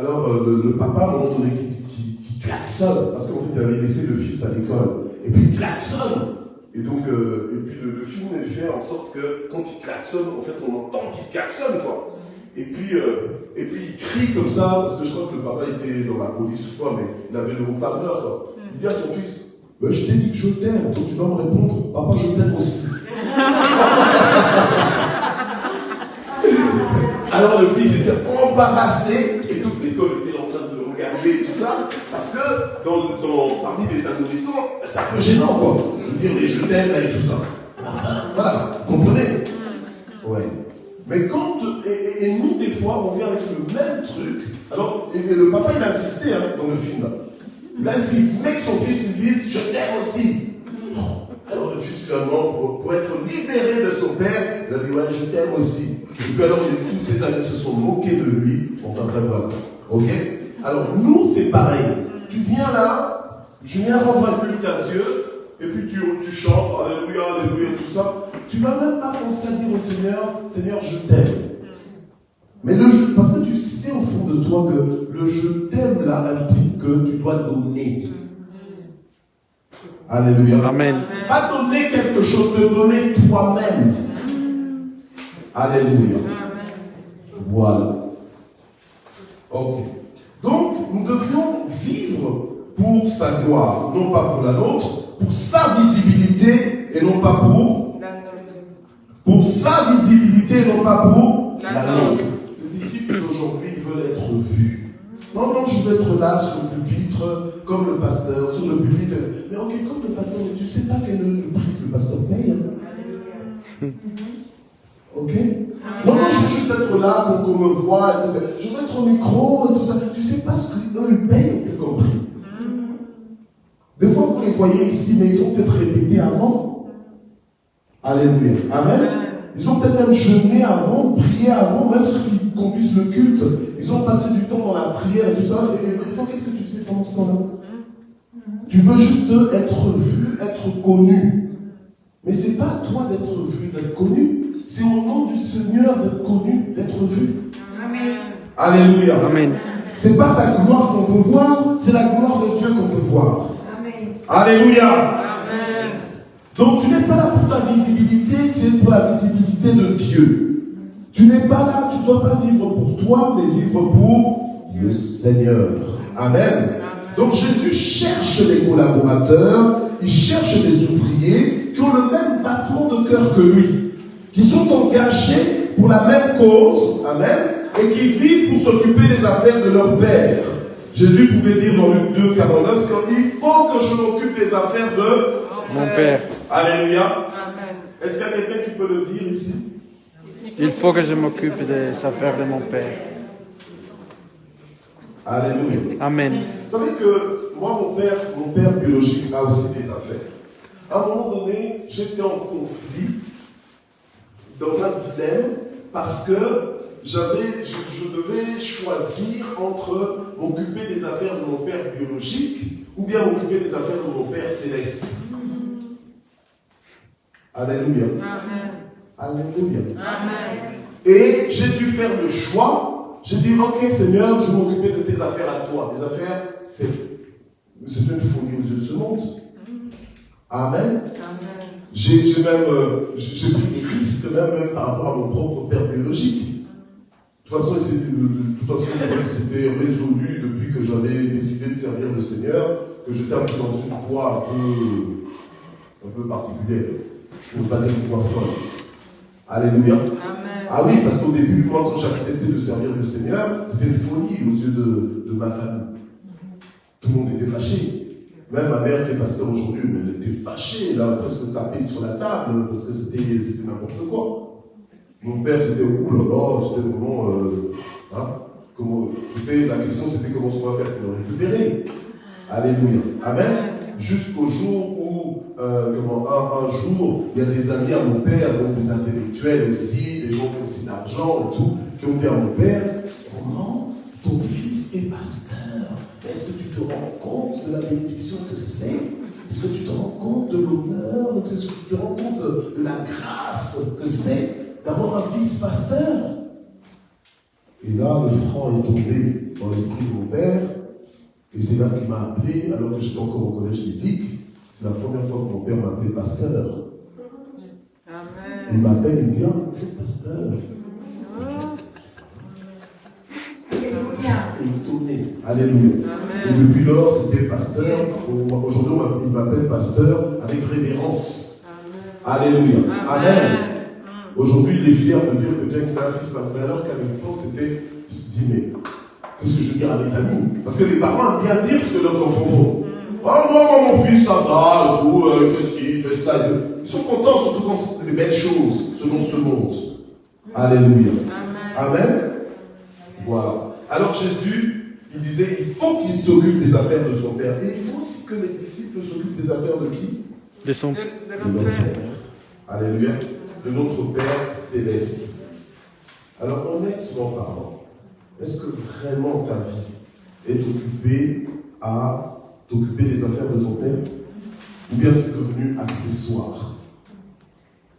le papa, à un moment donné, qui klaxonne, parce qu'en fait, il avait laissé le fils à l'école. Et puis, il klaxonne. Et donc, et puis le film est fait en sorte que, quand il klaxonne, en fait, on entend qu'il klaxonne, quoi. Et puis il crie comme ça, parce que je crois que le papa était dans la police ou quoi, mais il avait le haut-parleur, quoi. Il dit à son fils, ben, je t'ai dit que je t'aime, donc tu dois me répondre, papa, je t'aime aussi. Alors le fils était embarrassé, et toute l'école était en train de le regarder et tout ça, parce que parmi les adolescents, c'est un peu gênant, quoi, de dire, mais je t'aime, et tout ça. Voilà, vous comprenez? Ouais. Mais quand, et nous, des fois, on vient avec le même truc. Alors, et le papa, il a insisté dans le film. Là. Il a insisté, il voulait que son fils lui dise, je t'aime aussi. Alors, le fils, finalement, pour être libéré de son père, il a dit, ouais, je t'aime aussi. Et puis alors, tous ses amis se sont moqués de lui. Enfin, bref, voilà. Ok? Alors, nous, c'est pareil. Tu viens là, je viens rendre un culte à Dieu, et puis tu chantes, alléluia, alléluia, tout ça. Tu ne vas même pas penser à dire au Seigneur, Seigneur, je t'aime. Mais parce que tu sais au fond de toi que le je t'aime là implique que tu dois donner. Alléluia. Amen. Pas donner quelque chose, te donner toi-même. Alléluia. Voilà. Ok. Donc, nous devrions vivre pour sa gloire, non pas pour la nôtre, pour sa visibilité et non pas pour sa visibilité et non pas pour la nôtre. Les disciples d'aujourd'hui veulent être vus. Non, je veux être là sur le pupitre, comme le pasteur, sur le pupitre. Mais ok, comme le pasteur, mais tu ne sais pas quel est le prix que le pasteur paye. Ok? Non, je veux juste être là pour qu'on me voie, etc. Je veux être au micro et tout ça. Tu ne sais pas ce qu'eux ils payent comme prix. Des fois, vous les voyez ici, mais ils ont peut-être répété avant. Alléluia. Amen. Ils ont peut-être même jeûné avant, prié avant, même ceux qui conduisent le culte. Ils ont passé du temps dans la prière et tout ça. Et toi, qu'est-ce que tu fais pendant ce temps-là? Tu veux juste être vu, être connu. Mais ce n'est pas à toi d'être vu, d'être connu. C'est au nom du Seigneur d'être connu, d'être vu. Amen. Alléluia. Amen. Ce n'est pas ta gloire qu'on veut voir, c'est la gloire de Dieu qu'on veut voir. Amen. Alléluia. Amen. Donc tu n'es pas là pour ta visibilité, tu es pour la visibilité de Dieu. Tu n'es pas là, tu ne dois pas vivre pour toi, mais vivre pour le Seigneur. Amen. Donc Jésus cherche des collaborateurs, il cherche des ouvriers qui ont le même battement de cœur que lui, qui sont engagés pour la même cause, amen, et qui vivent pour s'occuper des affaires de leur Père. Jésus pouvait dire dans Luc 2, 49 qu'il faut que je m'occupe des affaires de mon Père. Alléluia. Amen. Est-ce qu'il y a quelqu'un qui peut le dire ici? Il faut que je m'occupe des affaires de mon Père. Alléluia. Amen. Vous savez que moi, mon père biologique a aussi des affaires. À un moment donné, j'étais en conflit, dans un dilemme, parce que je devais choisir entre m'occuper des affaires de mon père biologique ou bien m'occuper des affaires de mon Père céleste. Alléluia. Amen. Alléluia. Amen. Et j'ai dû faire le choix. J'ai dit, ok Seigneur, je vais m'occuper de tes affaires à toi. Tes affaires, c'est une folie aux yeux de ce monde. Amen. Amen. j'ai pris des risques même par rapport à mon propre père biologique. De toute façon, c'était résolu depuis que j'avais décidé de servir le Seigneur, que j'étais un peu dans une voie un peu particulière. Je ne veux pas dire une voie folle. Alléluia. Amen. Ah oui, parce qu'au début, moi, quand j'ai accepté de servir le Seigneur, c'était une folie aux yeux de ma famille. Tout le monde était fâché. Même ma mère qui est pasteur aujourd'hui, elle était fâchée, là, presque tapée sur la table, parce que c'était n'importe quoi. Mon père, c'était oulala, c'était vraiment. La question, c'était comment on va faire pour le récupérer. Alléluia. Amen. Jusqu'au jour où, un jour, il y a des amis à mon père, donc des intellectuels aussi, des gens qui ont aussi d'argent et tout, qui ont dit à mon père, comment ton fils est pasteur? Est-ce que tu te rends compte de la bénédiction que c'est? Est-ce que tu te rends compte de l'honneur? Est-ce que tu te rends compte de la grâce que c'est d'avoir un fils pasteur? Et là, le franc est tombé dans l'esprit de mon père, et c'est là qu'il m'a appelé, alors que j'étais encore au collège biblique. C'est la première fois que mon père m'a appelé pasteur. Amen. Il m'appelle, il me dit, bonjour pasteur. Étonné. Alléluia. Amen. Et depuis lors, c'était pasteur. Aujourd'hui, il m'appelle pasteur avec révérence. Amen. Alléluia. Amen. Amen. Aujourd'hui, il est fier de dire que tiens, qu'il a un fils pasteur, alors qu'à l'époque, c'était, je me suis dit, mais qu'est-ce que je veux dire à mes amis? Parce que les parents aiment bien dire ce que leurs enfants font. Oh non, mon fils, ça va, tout, il fait ci, il fait ça. Ils sont contents, surtout quand c'est des belles choses, selon ce monde. Alléluia. Amen. Amen. Voilà. Alors Jésus, il disait, il faut qu'il s'occupe des affaires de son Père. Et il faut aussi que les disciples s'occupent des affaires de qui? De notre Père. Alléluia. De notre Père céleste. Alors honnêtement parlant, est-ce que vraiment ta vie est occupée à t'occuper des affaires de ton Père? Ou bien c'est devenu accessoire?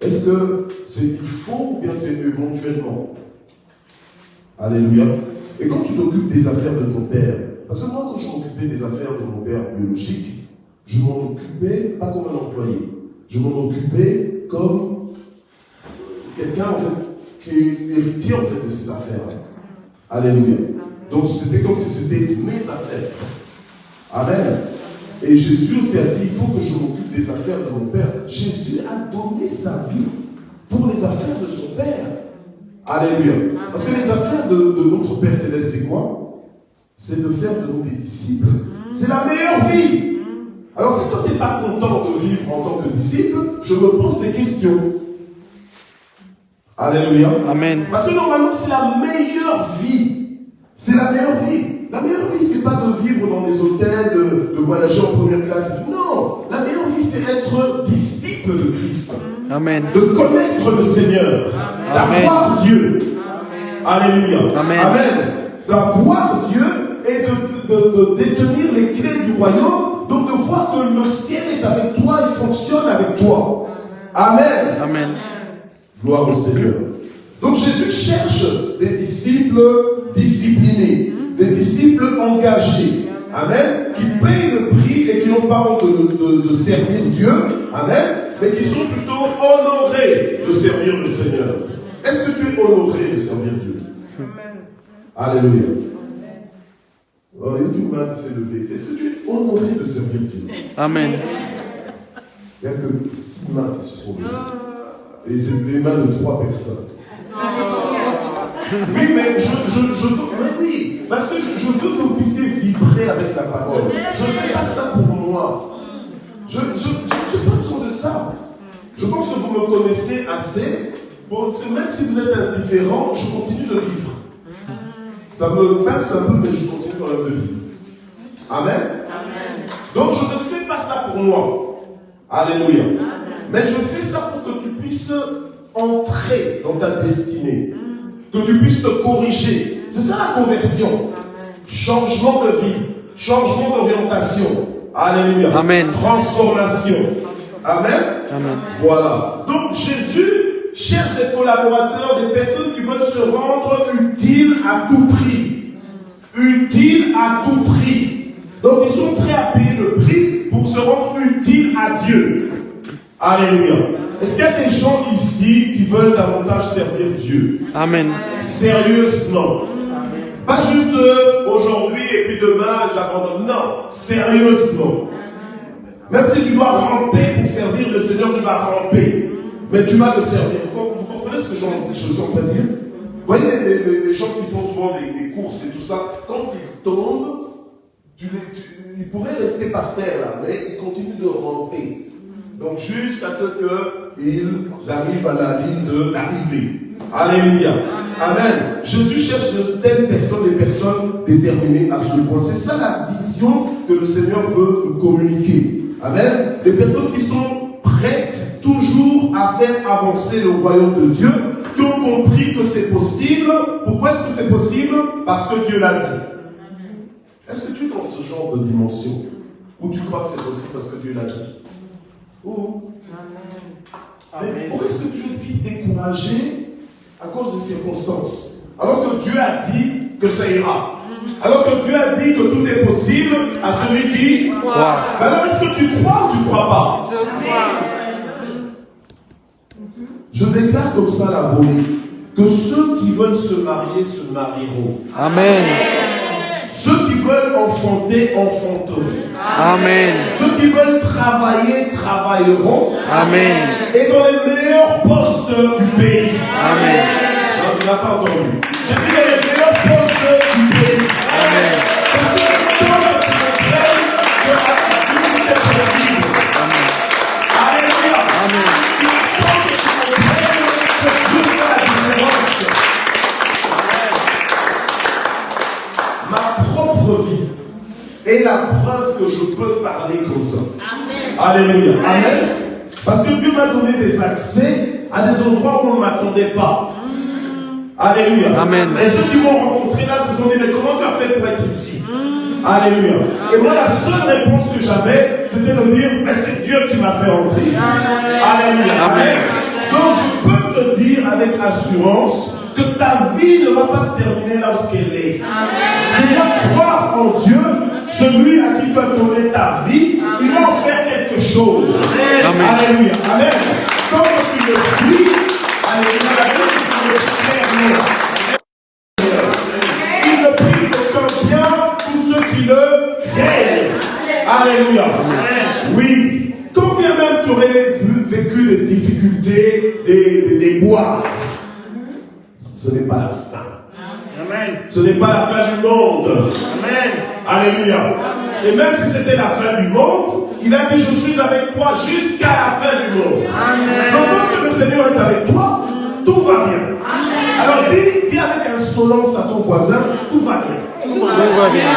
Est-ce que c'est il faut ou bien c'est éventuellement? Alléluia. Et quand tu t'occupes des affaires de ton Père, parce que moi quand je m'occupais des affaires de mon Père biologique, je m'en occupais pas comme un employé. Je m'en occupais comme quelqu'un en fait qui est héritier en fait de ces affaires. Alléluia. Donc c'était comme si c'était mes affaires. Amen. Et Jésus aussi a dit, il faut que je m'occupe des affaires de mon Père. Jésus a donné sa vie pour les affaires de son Père. Alléluia. Parce que les affaires de notre Père Céleste, c'est quoi? C'est de faire de nous des disciples. C'est la meilleure vie. Alors si toi tu n'es pas content de vivre en tant que disciple, je me pose des questions. Alléluia. Amen. Parce que normalement, c'est la meilleure vie. C'est la meilleure vie. La meilleure vie, c'est pas de vivre dans des hôtels, de voyager en première classe. Non. La meilleure vie, c'est être disciple de Christ. Amen. De connaître le Seigneur. D'avoir Dieu. Amen. Alléluia. Amen. Amen. D'avoir Dieu et de détenir les clés du royaume. Donc de voir que le ciel est avec toi et fonctionne avec toi. Amen. Amen. Gloire au Seigneur. Donc Jésus cherche des disciples disciplinés, des disciples engagés, amen, qui payent le prix et qui n'ont pas honte de servir Dieu, amen, mais qui sont plutôt honorés de servir le Seigneur. Est-ce que tu es honoré de servir Dieu? Amen. Alléluia. Oh, il y a une main qui s'est levée. Est-ce que tu es honoré de servir Dieu? Amen. Il n'y a que 6 mains qui se sont levées. Et c'est les mains de 3 personnes. Oui, mais oui, parce que je veux que vous puissiez vibrer avec la parole. Je ne fais pas ça pour moi. Je n'ai pas besoin de ça. Je pense que vous me connaissez assez. Parce que même si vous êtes indifférent, je continue de vivre. Ça me pince un peu, mais je continue quand même de vivre. Amen. Donc je ne fais pas ça pour moi. Alléluia. Mais je fais ça pour que tu puisses entrer dans ta destinée. Que tu puisses te corriger. C'est ça la conversion. Changement de vie. Changement d'orientation. Alléluia. Amen. Transformation. Amen. Amen. Voilà. Donc Jésus cherche des collaborateurs, des personnes qui veulent se rendre utiles à tout prix. Utiles à tout prix. Donc ils sont prêts à payer le prix pour se rendre utiles à Dieu. Alléluia. Est-ce qu'il y a des gens ici qui veulent davantage servir Dieu? Amen. Sérieusement. Pas juste aujourd'hui et puis demain j'abandonne. Non, sérieusement. Même si tu dois ramper pour servir le Seigneur, tu vas ramper. Mais tu vas le servir. Vous comprenez ce que je suis en train de dire? Vous voyez les gens qui font souvent des courses et tout ça, quand ils tombent, ils pourraient rester par terre là, mais ils continuent de ramper. Donc jusqu'à ce qu'ils arrivent à la ligne d'arrivée. Alléluia. Amen. Jésus cherche de telles personnes, des personnes déterminées à ce point. C'est ça la vision que le Seigneur veut nous communiquer. Amen. Des personnes qui sont prêtes toujours à faire avancer le royaume de Dieu, qui ont compris que c'est possible. Pourquoi est-ce que c'est possible? Parce que Dieu l'a dit. Est-ce que tu es dans ce genre de dimension où tu crois que c'est possible parce que Dieu l'a dit? Oh. Mais où est-ce que tu es vite découragé à cause des circonstances? Alors que Dieu a dit que ça ira. Alors que Dieu a dit que tout est possible à celui qui croit. Mais alors est-ce que tu crois ou tu ne crois pas? Je crois. Je déclare comme ça la volée que ceux qui veulent se marier se marieront. Amen. Ceux qui veulent enfanter, enfanteront. Amen. Ceux qui veulent travailler, travailleront. Amen. Et dans les meilleurs postes du pays. Amen. Non, tu n'as pas entendu. J'ai dit dans les meilleurs postes du pays. Amen. Parce que quand tu comprends que tout est possible. Alléluia. Amen. Il faut que tu comprennes que Dieu fait la différence. Ma propre vie est la preuve que je peux parler comme ça. Amen. Alléluia. Amen. Parce que Dieu m'a donné des accès à des endroits où on ne m'attendait pas. Alléluia. Amen. Et ceux qui m'ont rencontré là se sont dit, mais comment tu as fait pour être ici? Alléluia. Et moi, la seule réponse que j'avais, c'était de dire, mais c'est Dieu qui m'a fait entrer ici. Alléluia. Amen. Donc, je peux te dire avec assurance que ta vie ne va pas se terminer là où elle est. Tu dois croire en Dieu, celui à qui tu as donné ta vie, il va en faire quelque chose. Amen. Alléluia. Amen. Comme tu le suis, alléluia, la Bible dit clairement. Il ne prie aucun bien tous ceux qui le craignent. Alléluia. Oui. Combien même tu aurais vécu des difficultés, des déboires, ce n'est pas la fin. Amen. Ce n'est pas la fin du monde. Amen. Alléluia. Et même si c'était la fin du monde, il a dit, je suis avec toi jusqu'à la fin du monde. Amen. Donc, quand le Seigneur est avec toi, tout va bien. Amen. Alors, dis avec insolence à ton voisin, tout va bien. Tout va bien.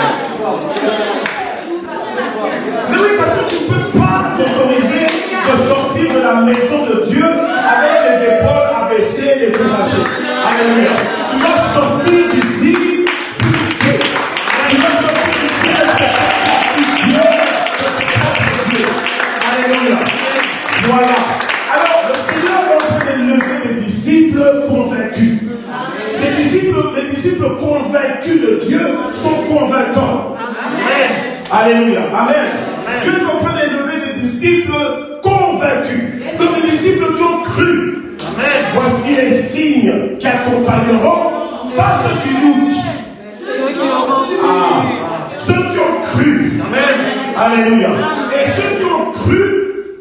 Mais oui, parce que tu ne peux pas t'autoriser de sortir de la maison de Dieu avec les épaules abaissées, découragées. Alléluia. Tu dois sortir d'ici plus. Tu dois sortir d'ici de Dieu. Alléluia. Voilà. Alors, le Seigneur est en train de lever des disciples convaincus. Les disciples convaincus de Dieu sont convaincants. Amen. Alléluia. Amen. Dieu est en train de lever des disciples convaincus. Donc des disciples qui ont cru. Amen. Voici les signes qui accompagneront, pas ceux qui doutent. Ceux qui ont cru. Ceux qui ont cru. Amen. Alléluia. Et ceux qui ont cru,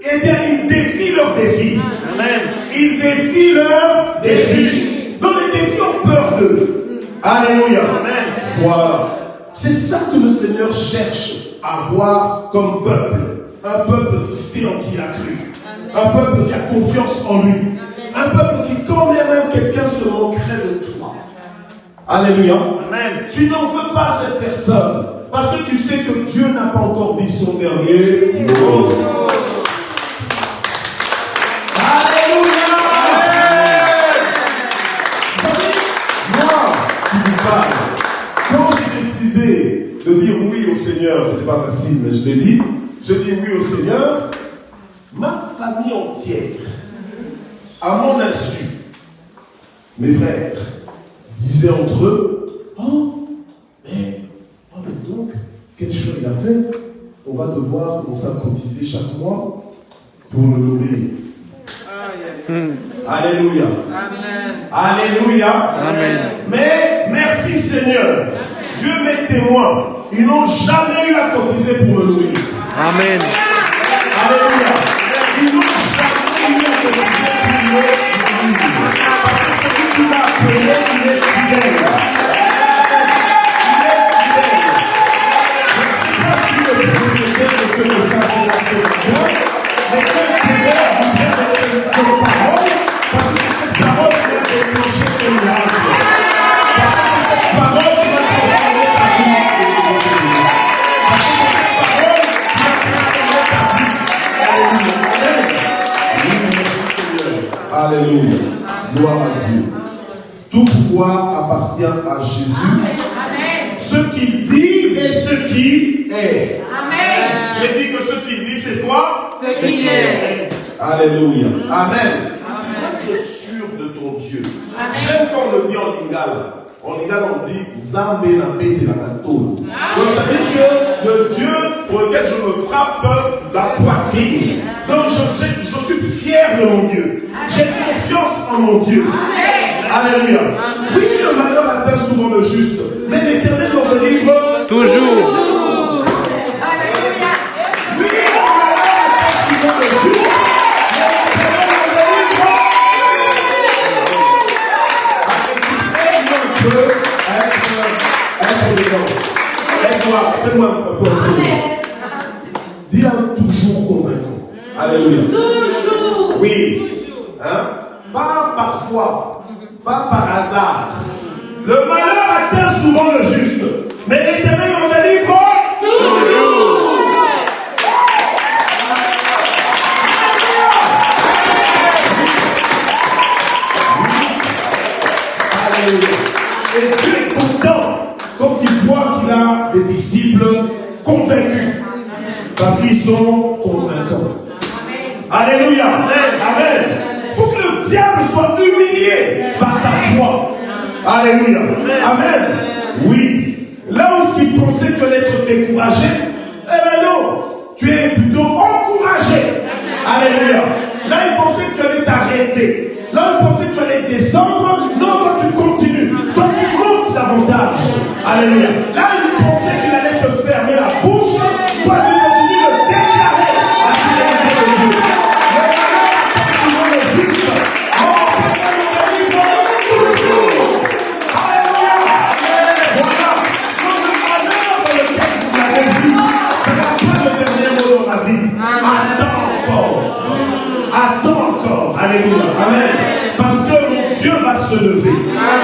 eh bien, ils défient leurs défis. Amen. Ils défient leurs défis. Donc les défis ont peur d'eux. Alléluia. Amen. Voilà. C'est ça que le Seigneur cherche à voir comme peuple. Un peuple qui sait en qui il a cru. Un peuple qui a confiance en lui. Un peuple qui, quand même quelqu'un se moquerait de toi. Alléluia. Amen. Tu n'en veux pas cette personne. Parce que tu sais que Dieu n'a pas encore dit son dernier mot. Alléluia. Amen. Vous savez, moi, qui vous parle, quand j'ai décidé de dire oui au Seigneur, c'était pas facile, mais je l'ai dit, je dis oui au Seigneur, ma famille entière, à mon insu, mes frères disaient entre eux, mais donc, quel choix il a fait? On va devoir commencer à cotiser chaque mois pour pour le louer. Alléluia. Alléluia. Amen. Mais merci Seigneur. Dieu m'est témoin. Ils n'ont jamais eu à cotiser pour me louer. Amen. Alléluia. Ils n'ont jamais eu à cotiser pour me louer. Parce que celui qui m'a appelé, il est fidèle. Que le message de la semaine, mais quel témoin vous vient de cette parole, parce que cette parole vient déclencher le miracle. Parce que cette parole vient transformer ta vie. Parce que cette parole vient transformer ta vie. Alléluia. Oui, merci Seigneur. Alléluia. Gloire à Dieu. Tout pouvoir appartient à Jésus. Ce qu'il dit et ce qui est. Amen. J'ai dit que ce qu'il dit, c'est quoi? Ce qui est. Alléluia. Amen. Tu dois être sûr de ton Dieu. J'aime quand on le dit en lingala. En lingala, on dit Zambé na bete na katolo. Donc ça veut dire que le Dieu pour lequel je me frappe la poitrine. Donc je suis fier de mon Dieu. J'ai confiance en mon Dieu. Alléluia. Oui, le malheur atteint souvent le juste, mais l'Éternel nous délivre toujours. Alléluia. Oui, le malheur atteint souvent le juste, mais l'Éternel nous délivre. Aide-moi un peu, être dedans. Aide-moi, fais-moi un peu. Dis un toujours convaincant. Alléluia. Toujours. Oui. Hein? Pas parfois. Pas par hasard. Le malheur atteint souvent le juste, mais l'Éternel en délivre toujours. Alléluia. Et Dieu est content quand il voit qu'il a des disciples convaincus, parce qu'ils sont convaincants. Alléluia. Amen. Il faut que le diable soit humilié par ta foi. Alléluia. Amen. Oui. Là où tu pensais que tu allais être découragé, eh bien non. Tu es plutôt encouragé. Alléluia. Là, il pensait que tu allais t'arrêter. Là, il pensait que tu allais descendre. Non, toi, tu continues. Toi, tu montes davantage. Alléluia. Là, il pensait qu'il allait te fermer la bouche. Toi, tu continues de déclarer à qui est de Dieu. Attends encore. Alléluia. Amen. Parce que mon Dieu va se lever.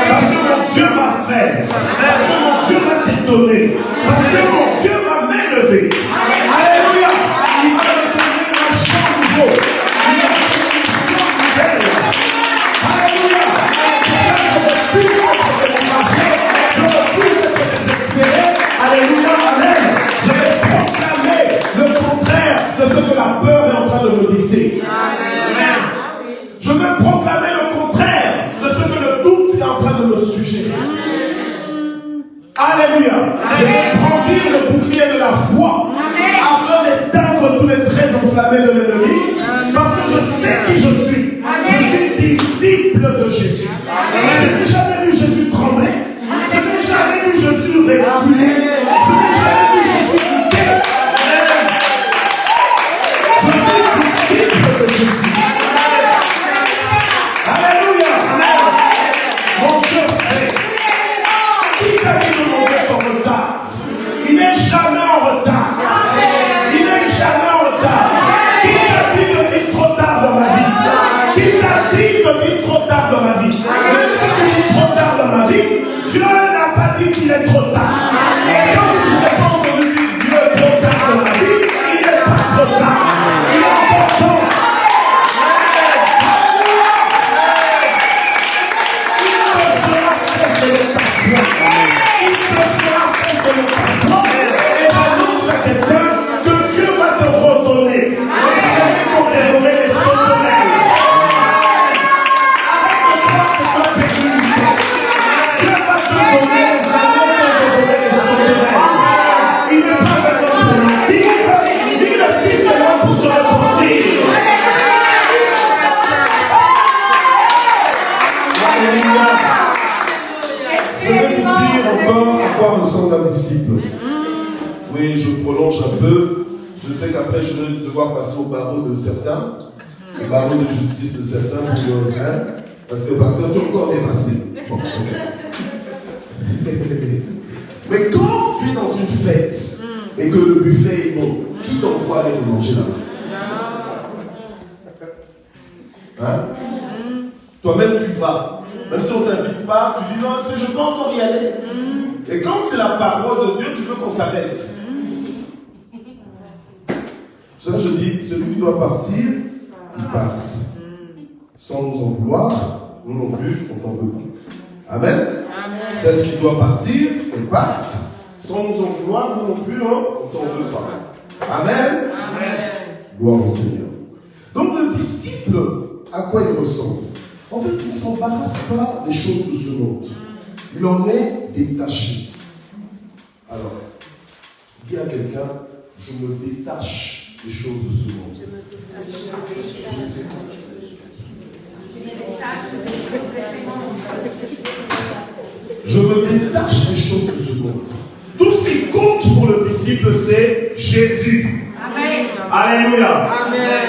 Parce que mon Dieu va faire. Parce que mon Dieu va t'étonner. Parce que mon Dieu va m'élever. Alléluia. Il va me donner un champ nouveau. Il va me donner une champ nouvelle. Alléluia. Je refuse d'être découragé. Je refuse d'être désespéré. Alléluia. Amen. Je vais proclamer le contraire de ce que la peur est en train de me dicter. Je veux proclamer le contraire de ce que le doute est en train de me suggérer. Alléluia. Je vais brandir le bouclier de la foi afin d'éteindre tous les traits enflammés de l'ennemi, parce que je sais qui je suis. Je suis disciple de Jésus. Je n'ai jamais vu Jésus trembler. Je n'ai jamais vu Jésus reculer. Je n'ai jamais vu Jésus douter. Je suis disciple de Jésus. Alléluia. Mon Dieu sait. Qui t'a dit de monter en retard? Il n'est jamais en retard. Il n'est jamais en retard. Qui t'a dit de dire trop tard dans ma vie? Qui t'a dit de dire trop tard dans ma vie? Même si tu dis trop tard dans ma vie, Dieu n'a pas dit qu'il est trop tard. Et comme je n'ai pas entendu dire Dieu est trop tard dans ma vie, il n'est pas trop tard. Il est encore temps. Et j'annonce à quelqu'un que Dieu va te redonner. Pour dévorer les sauterelles. Arrête de croire que tu as perdu. Dieu va te donner les anneaux devoir passer au barreau de certains, au barreau de justice de certains, parce que pasteur, tu es encore dépassé. Bon, mais quand tu es dans une fête et que le buffet est bon, qui t'envoie aller manger là-bas? Hein? Toi-même tu vas. Même si on ne t'invite pas, tu dis non, est-ce que je peux encore y aller? Et quand c'est la parole de Dieu, tu veux qu'on s'arrête. Ça, je dis, celui qui doit partir, il parte. Sans nous en vouloir, nous non plus, on t'en veut pas. Amen. Celle qui doit partir, elle parte. Sans nous en vouloir, nous non plus, hein, on t'en veut pas. Amen. Gloire au Seigneur. Donc le disciple, à quoi il ressemble? En fait, il ne s'embarrasse pas des choses de ce monde. Il en est détaché. Alors, dis à quelqu'un, je me détache des choses de ce monde. Je me détache des choses de ce monde. Tout ce qui compte pour le disciple, c'est Jésus. Amen. Alléluia. Amen.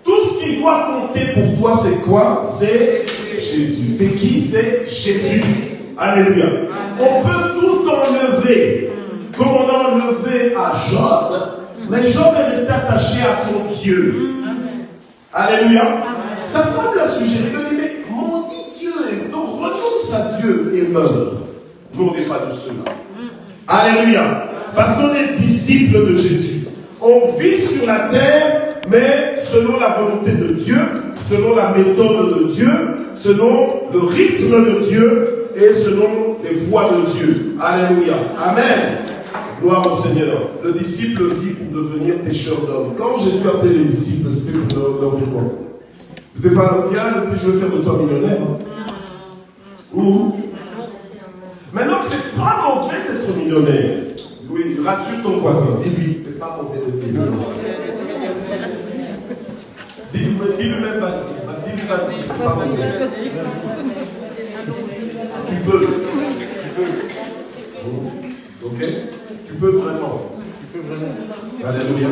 Tout ce qui doit compter pour toi, c'est quoi? C'est Jésus. C'est qui? C'est Jésus. Alléluia. On peut tout enlever. Comme on a enlevé à Job, mais Job est resté attaché à son Dieu. Alléluia. Sa femme l'a suggéré, il dit, mais mon Dieu, donc renonce à Dieu et meurt. Nous, on n'est pas de ceux-là. Alléluia. Parce qu'on est disciples de Jésus. On vit sur la terre, mais selon la volonté de Dieu, selon la méthode de Dieu, selon le rythme de Dieu et selon les voies de Dieu. Alléluia. Amen. Gloire au Seigneur. Le disciple vit pour devenir pécheur d'hommes. Quand Jésus appelait les disciples, c'était pour leur dire quoi? C'était pas, viens, puis je vais faire de toi millionnaire. Ou maintenant, c'est pas mauvais d'être millionnaire. Oui, rassure ton voisin. Dis-lui, c'est pas mauvais d'être millionnaire. Dis-lui même vas-y. Dis-lui vas-y, c'est pas mauvais. Tu peux. Ok? Tu peux vraiment. Alléluia.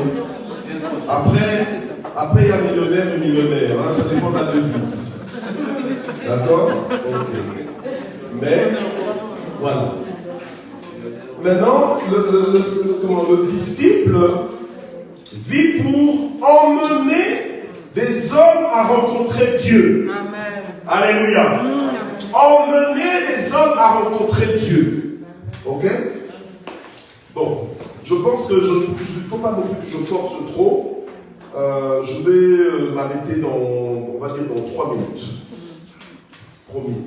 Après, il y a millionnaire et millionnaire. Hein, ça dépend de la devise. D'accord? Ok. Mais, voilà. Maintenant, le disciple vit pour emmener des hommes à rencontrer Dieu. Amen. Alléluia. Emmener les hommes à rencontrer Dieu. Ok? Bon, je pense que il ne faut pas non plus que je force trop. Je vais m'arrêter on va dire dans 3 minutes. Promis.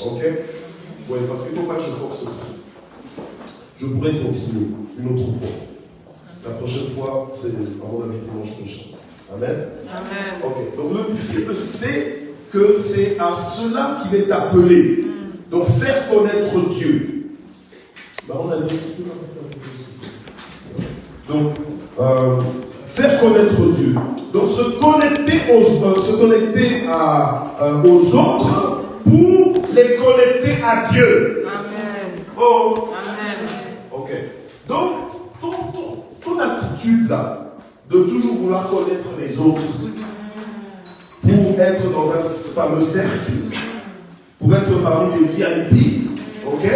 Ok? Oui, parce qu'il ne faut pas que je force trop. Je pourrais continuer une autre fois. La prochaine fois, c'est à mon avis dimanche prochain. Amen? Amen. Ok, donc le disciple sait que c'est à cela qu'il est appelé. Donc faire connaître Dieu. Ben, on a dit donc, faire connaître Dieu. Donc se connecter aux autres pour les connecter à Dieu. Amen. Oh. Amen. Ok. Donc, ton attitude là, de toujours vouloir connaître les autres pour être dans un fameux cercle, pour être parmi les VIP, ok?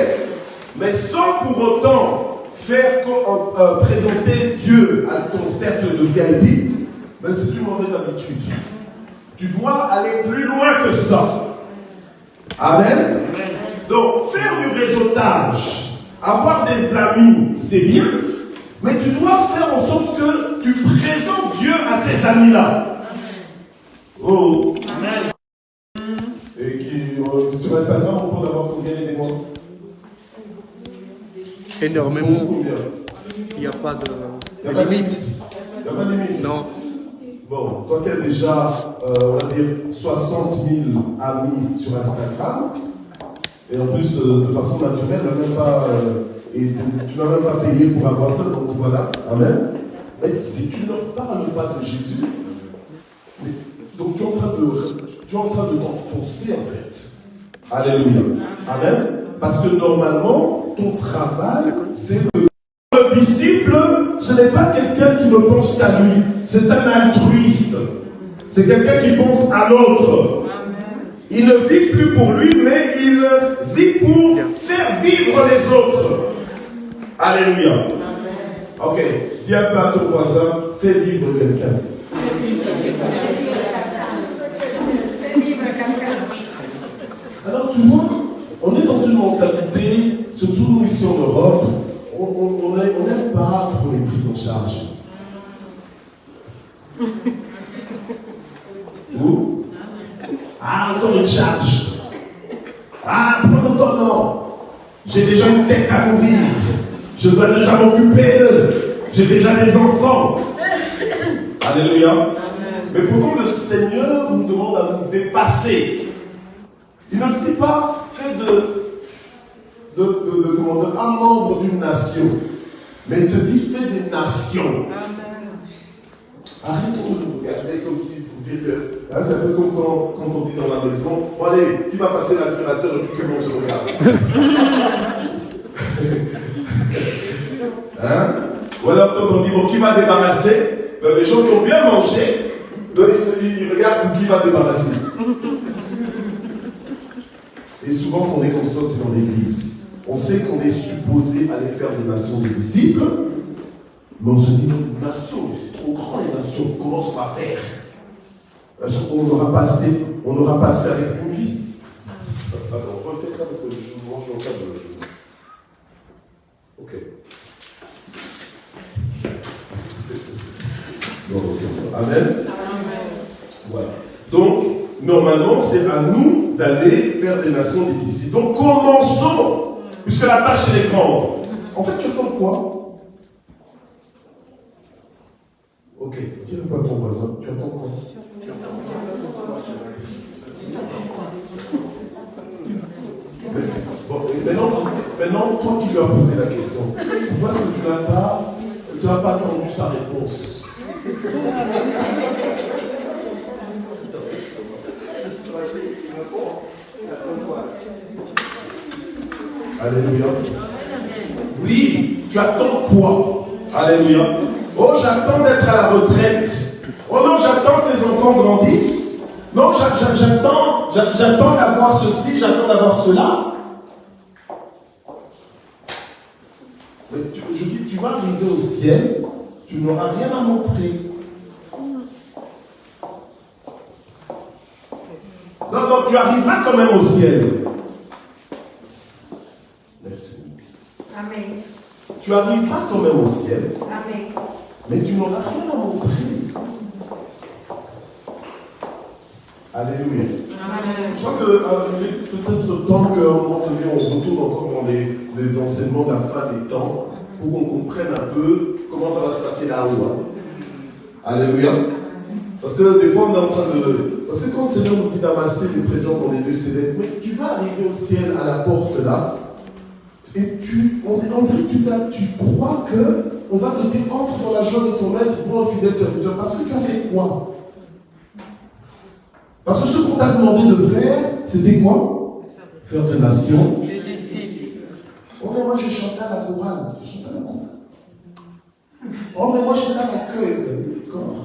Mais sans pour autant faire présenter Dieu à ton cercle de VIP, ben c'est une mauvaise habitude. Tu dois aller plus loin que ça. Amen. Donc, faire du réseautage, avoir des amis, c'est bien, mais tu dois faire en sorte que tu présentes Dieu à ces amis-là. Oh. Amen. Et qui, sur Instagram, on peut avoir combien d'éléments? Énormément. Combien? Il n'y a pas de Il n'y a pas de limite. Il n'y a pas de limite. Non. Bon, toi qui as déjà, on va dire, 60 000 amis sur Instagram, et en plus, de façon naturelle, et tu n'as même pas payé pour avoir ça, donc voilà, amen. Mais si tu ne leur parles pas de Jésus, donc tu es en train de t'enfoncer en fait. Alléluia. Amen. Parce que normalement, ton travail, c'est que le disciple, ce n'est pas quelqu'un qui qui ne pense qu'à lui. C'est un altruiste. C'est quelqu'un qui pense à l'autre. Il ne vit plus pour lui, mais il vit pour faire vivre les autres. Alléluia. Ok, dis un peu à ton voisin, fais vivre quelqu'un. Alors tu vois, on est dans une mentalité, surtout nous ici en Europe, on n'aime pas pour les prises en charge. Vous? Ah, encore une charge. Ah, prends encore non. J'ai déjà une tête à nourrir. Je dois déjà m'occuper d'eux. J'ai déjà des enfants. Alléluia. Amen. Mais pourtant le Seigneur nous demande à nous dépasser. Il ne dit pas fais un membre d'une nation. Mais il te dit fais des nations. Arrêtons de nous regarder comme si vous dites là, c'est un peu comme quand on dit dans la maison, bon allez, qui va passer l'aspirateur et puis que l'on se regarde. Hein? Ou alors quand on dit bon, qui va débarrasser, ben, les gens qui ont bien mangé, ils regardent qui va débarrasser. Et souvent on est comme ça, c'est dans l'église. On sait qu'on est supposé aller faire des nations des disciples, mais on se dit une nation, mais c'est trop grand les nations, comment on va faire? On aura passé avec une vie. Attends, on refait ça parce que je mange mon câble. Ok. Amen. Voilà. Donc, normalement, c'est à nous d'aller faire des nations des disciples. Donc, commençons, puisque la tâche est grande. En fait, tu attends quoi? Ok, dis-le pas à ton voisin, tu attends quoi? Bon, maintenant, toi qui lui as posé la question, pourquoi est-ce que tu n'as pas entendu sa réponse? Alléluia. Oui, tu attends quoi? Alléluia. Oh, j'attends d'être à la retraite. Oh non, j'attends que les enfants grandissent. Non, j'attends d'avoir ceci, j'attends d'avoir cela. Mais je dis, tu vas arriver au ciel, tu n'auras rien à montrer. Non, tu arriveras quand même au ciel. Merci. Amen. Tu arriveras quand même au ciel. Amen. Mais tu n'auras rien à montrer. Alléluia. Amen. Je crois que peut-être temps qu'à un moment donné, on retourne encore dans les enseignements de la fin des temps pour qu'on comprenne un peu comment ça va se passer là-haut. Hein. Alléluia. Parce que des fois, on est en train de... Parce que quand le Seigneur nous dit d'amasser des trésors dans les lieux célestes, mais tu vas arriver au ciel à la porte là, et tu crois que on va te dire entre dans la joie de ton maître pour un fidèle serviteur. Parce que tu as fait quoi? Parce que ce qu'on t'a demandé de faire, c'était quoi? Faire des nations. Les disciples. Oh, mais moi j'ai chanté à la chorale. J'ai chanté à la chorale. Oh, mais moi j'ai là l'accueil. D'accord.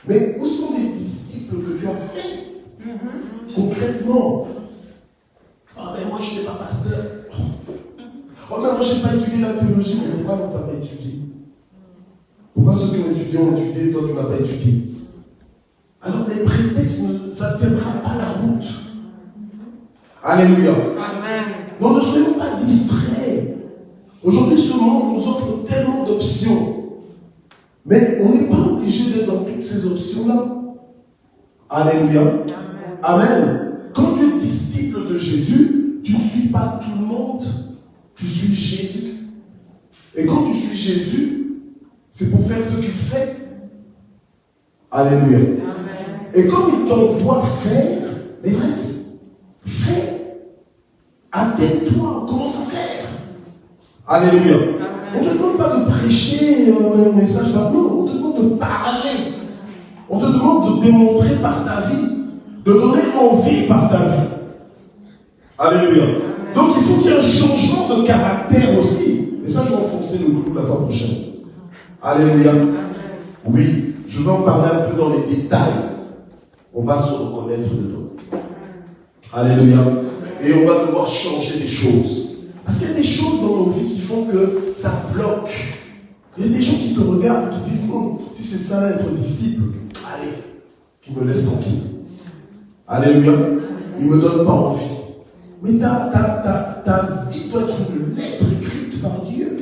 Mais où sont les disciples que tu as fait? Concrètement. Oh, mais moi je n'étais pas pasteur. Oh, mais moi je n'ai pas étudié la théologie. Mais pourquoi tu n'as pas étudié? Pourquoi ceux qui ont étudié et toi tu n'as pas étudié? Alors les prétextes, ça ne tiendra pas la route. Alléluia. Amen. Donc ne soyons pas distraits. Aujourd'hui, ce monde nous offre tellement d'options. Mais on n'est pas obligé d'être dans toutes ces options-là. Alléluia. Amen. Amen. Quand tu es disciple de Jésus, tu ne suis pas tout le monde. Tu suis Jésus. Et quand tu suis Jésus, c'est pour faire ce qu'il fait. Alléluia. Amen. Et comme il t'envoie faire, mais vas-y, fais. Attends-toi, commence à faire. Alléluia. Amen. On ne te demande pas de prêcher un message là, non, on te demande de parler. On te demande de démontrer par ta vie, de donner envie par ta vie. Alléluia. Amen. Donc il faut qu'il y ait un changement de caractère aussi. Et ça, je vais enfoncer le clou la fois prochaine. Alléluia. Amen. Oui, je vais en parler un peu dans les détails. On va se reconnaître dedans. Alléluia. Et on va devoir changer des choses. Parce qu'il y a des choses dans nos vies qui font que ça bloque. Il y a des gens qui te regardent et qui disent non, si c'est ça être disciple, allez, qui me laisse tranquille. Alléluia. Ils ne me donnent pas envie. Mais ta vie doit être une lettre écrite par Dieu.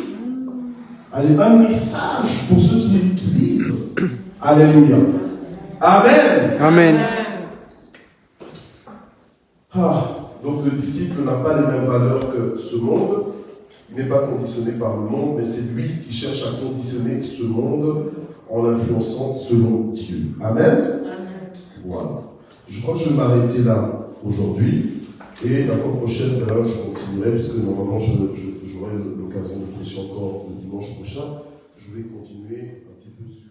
Allez, un message pour ceux qui lisent. Alléluia. Amen. Amen. Donc le disciple n'a pas les mêmes valeurs que ce monde. Il n'est pas conditionné par le monde, mais c'est lui qui cherche à conditionner ce monde en l'influençant selon Dieu. Amen. Voilà. Je crois que je vais m'arrêter là aujourd'hui. Et la fois prochaine, là, je continuerai, puisque normalement j'aurai l'occasion de prêcher encore le dimanche prochain. Je vais continuer un petit peu sur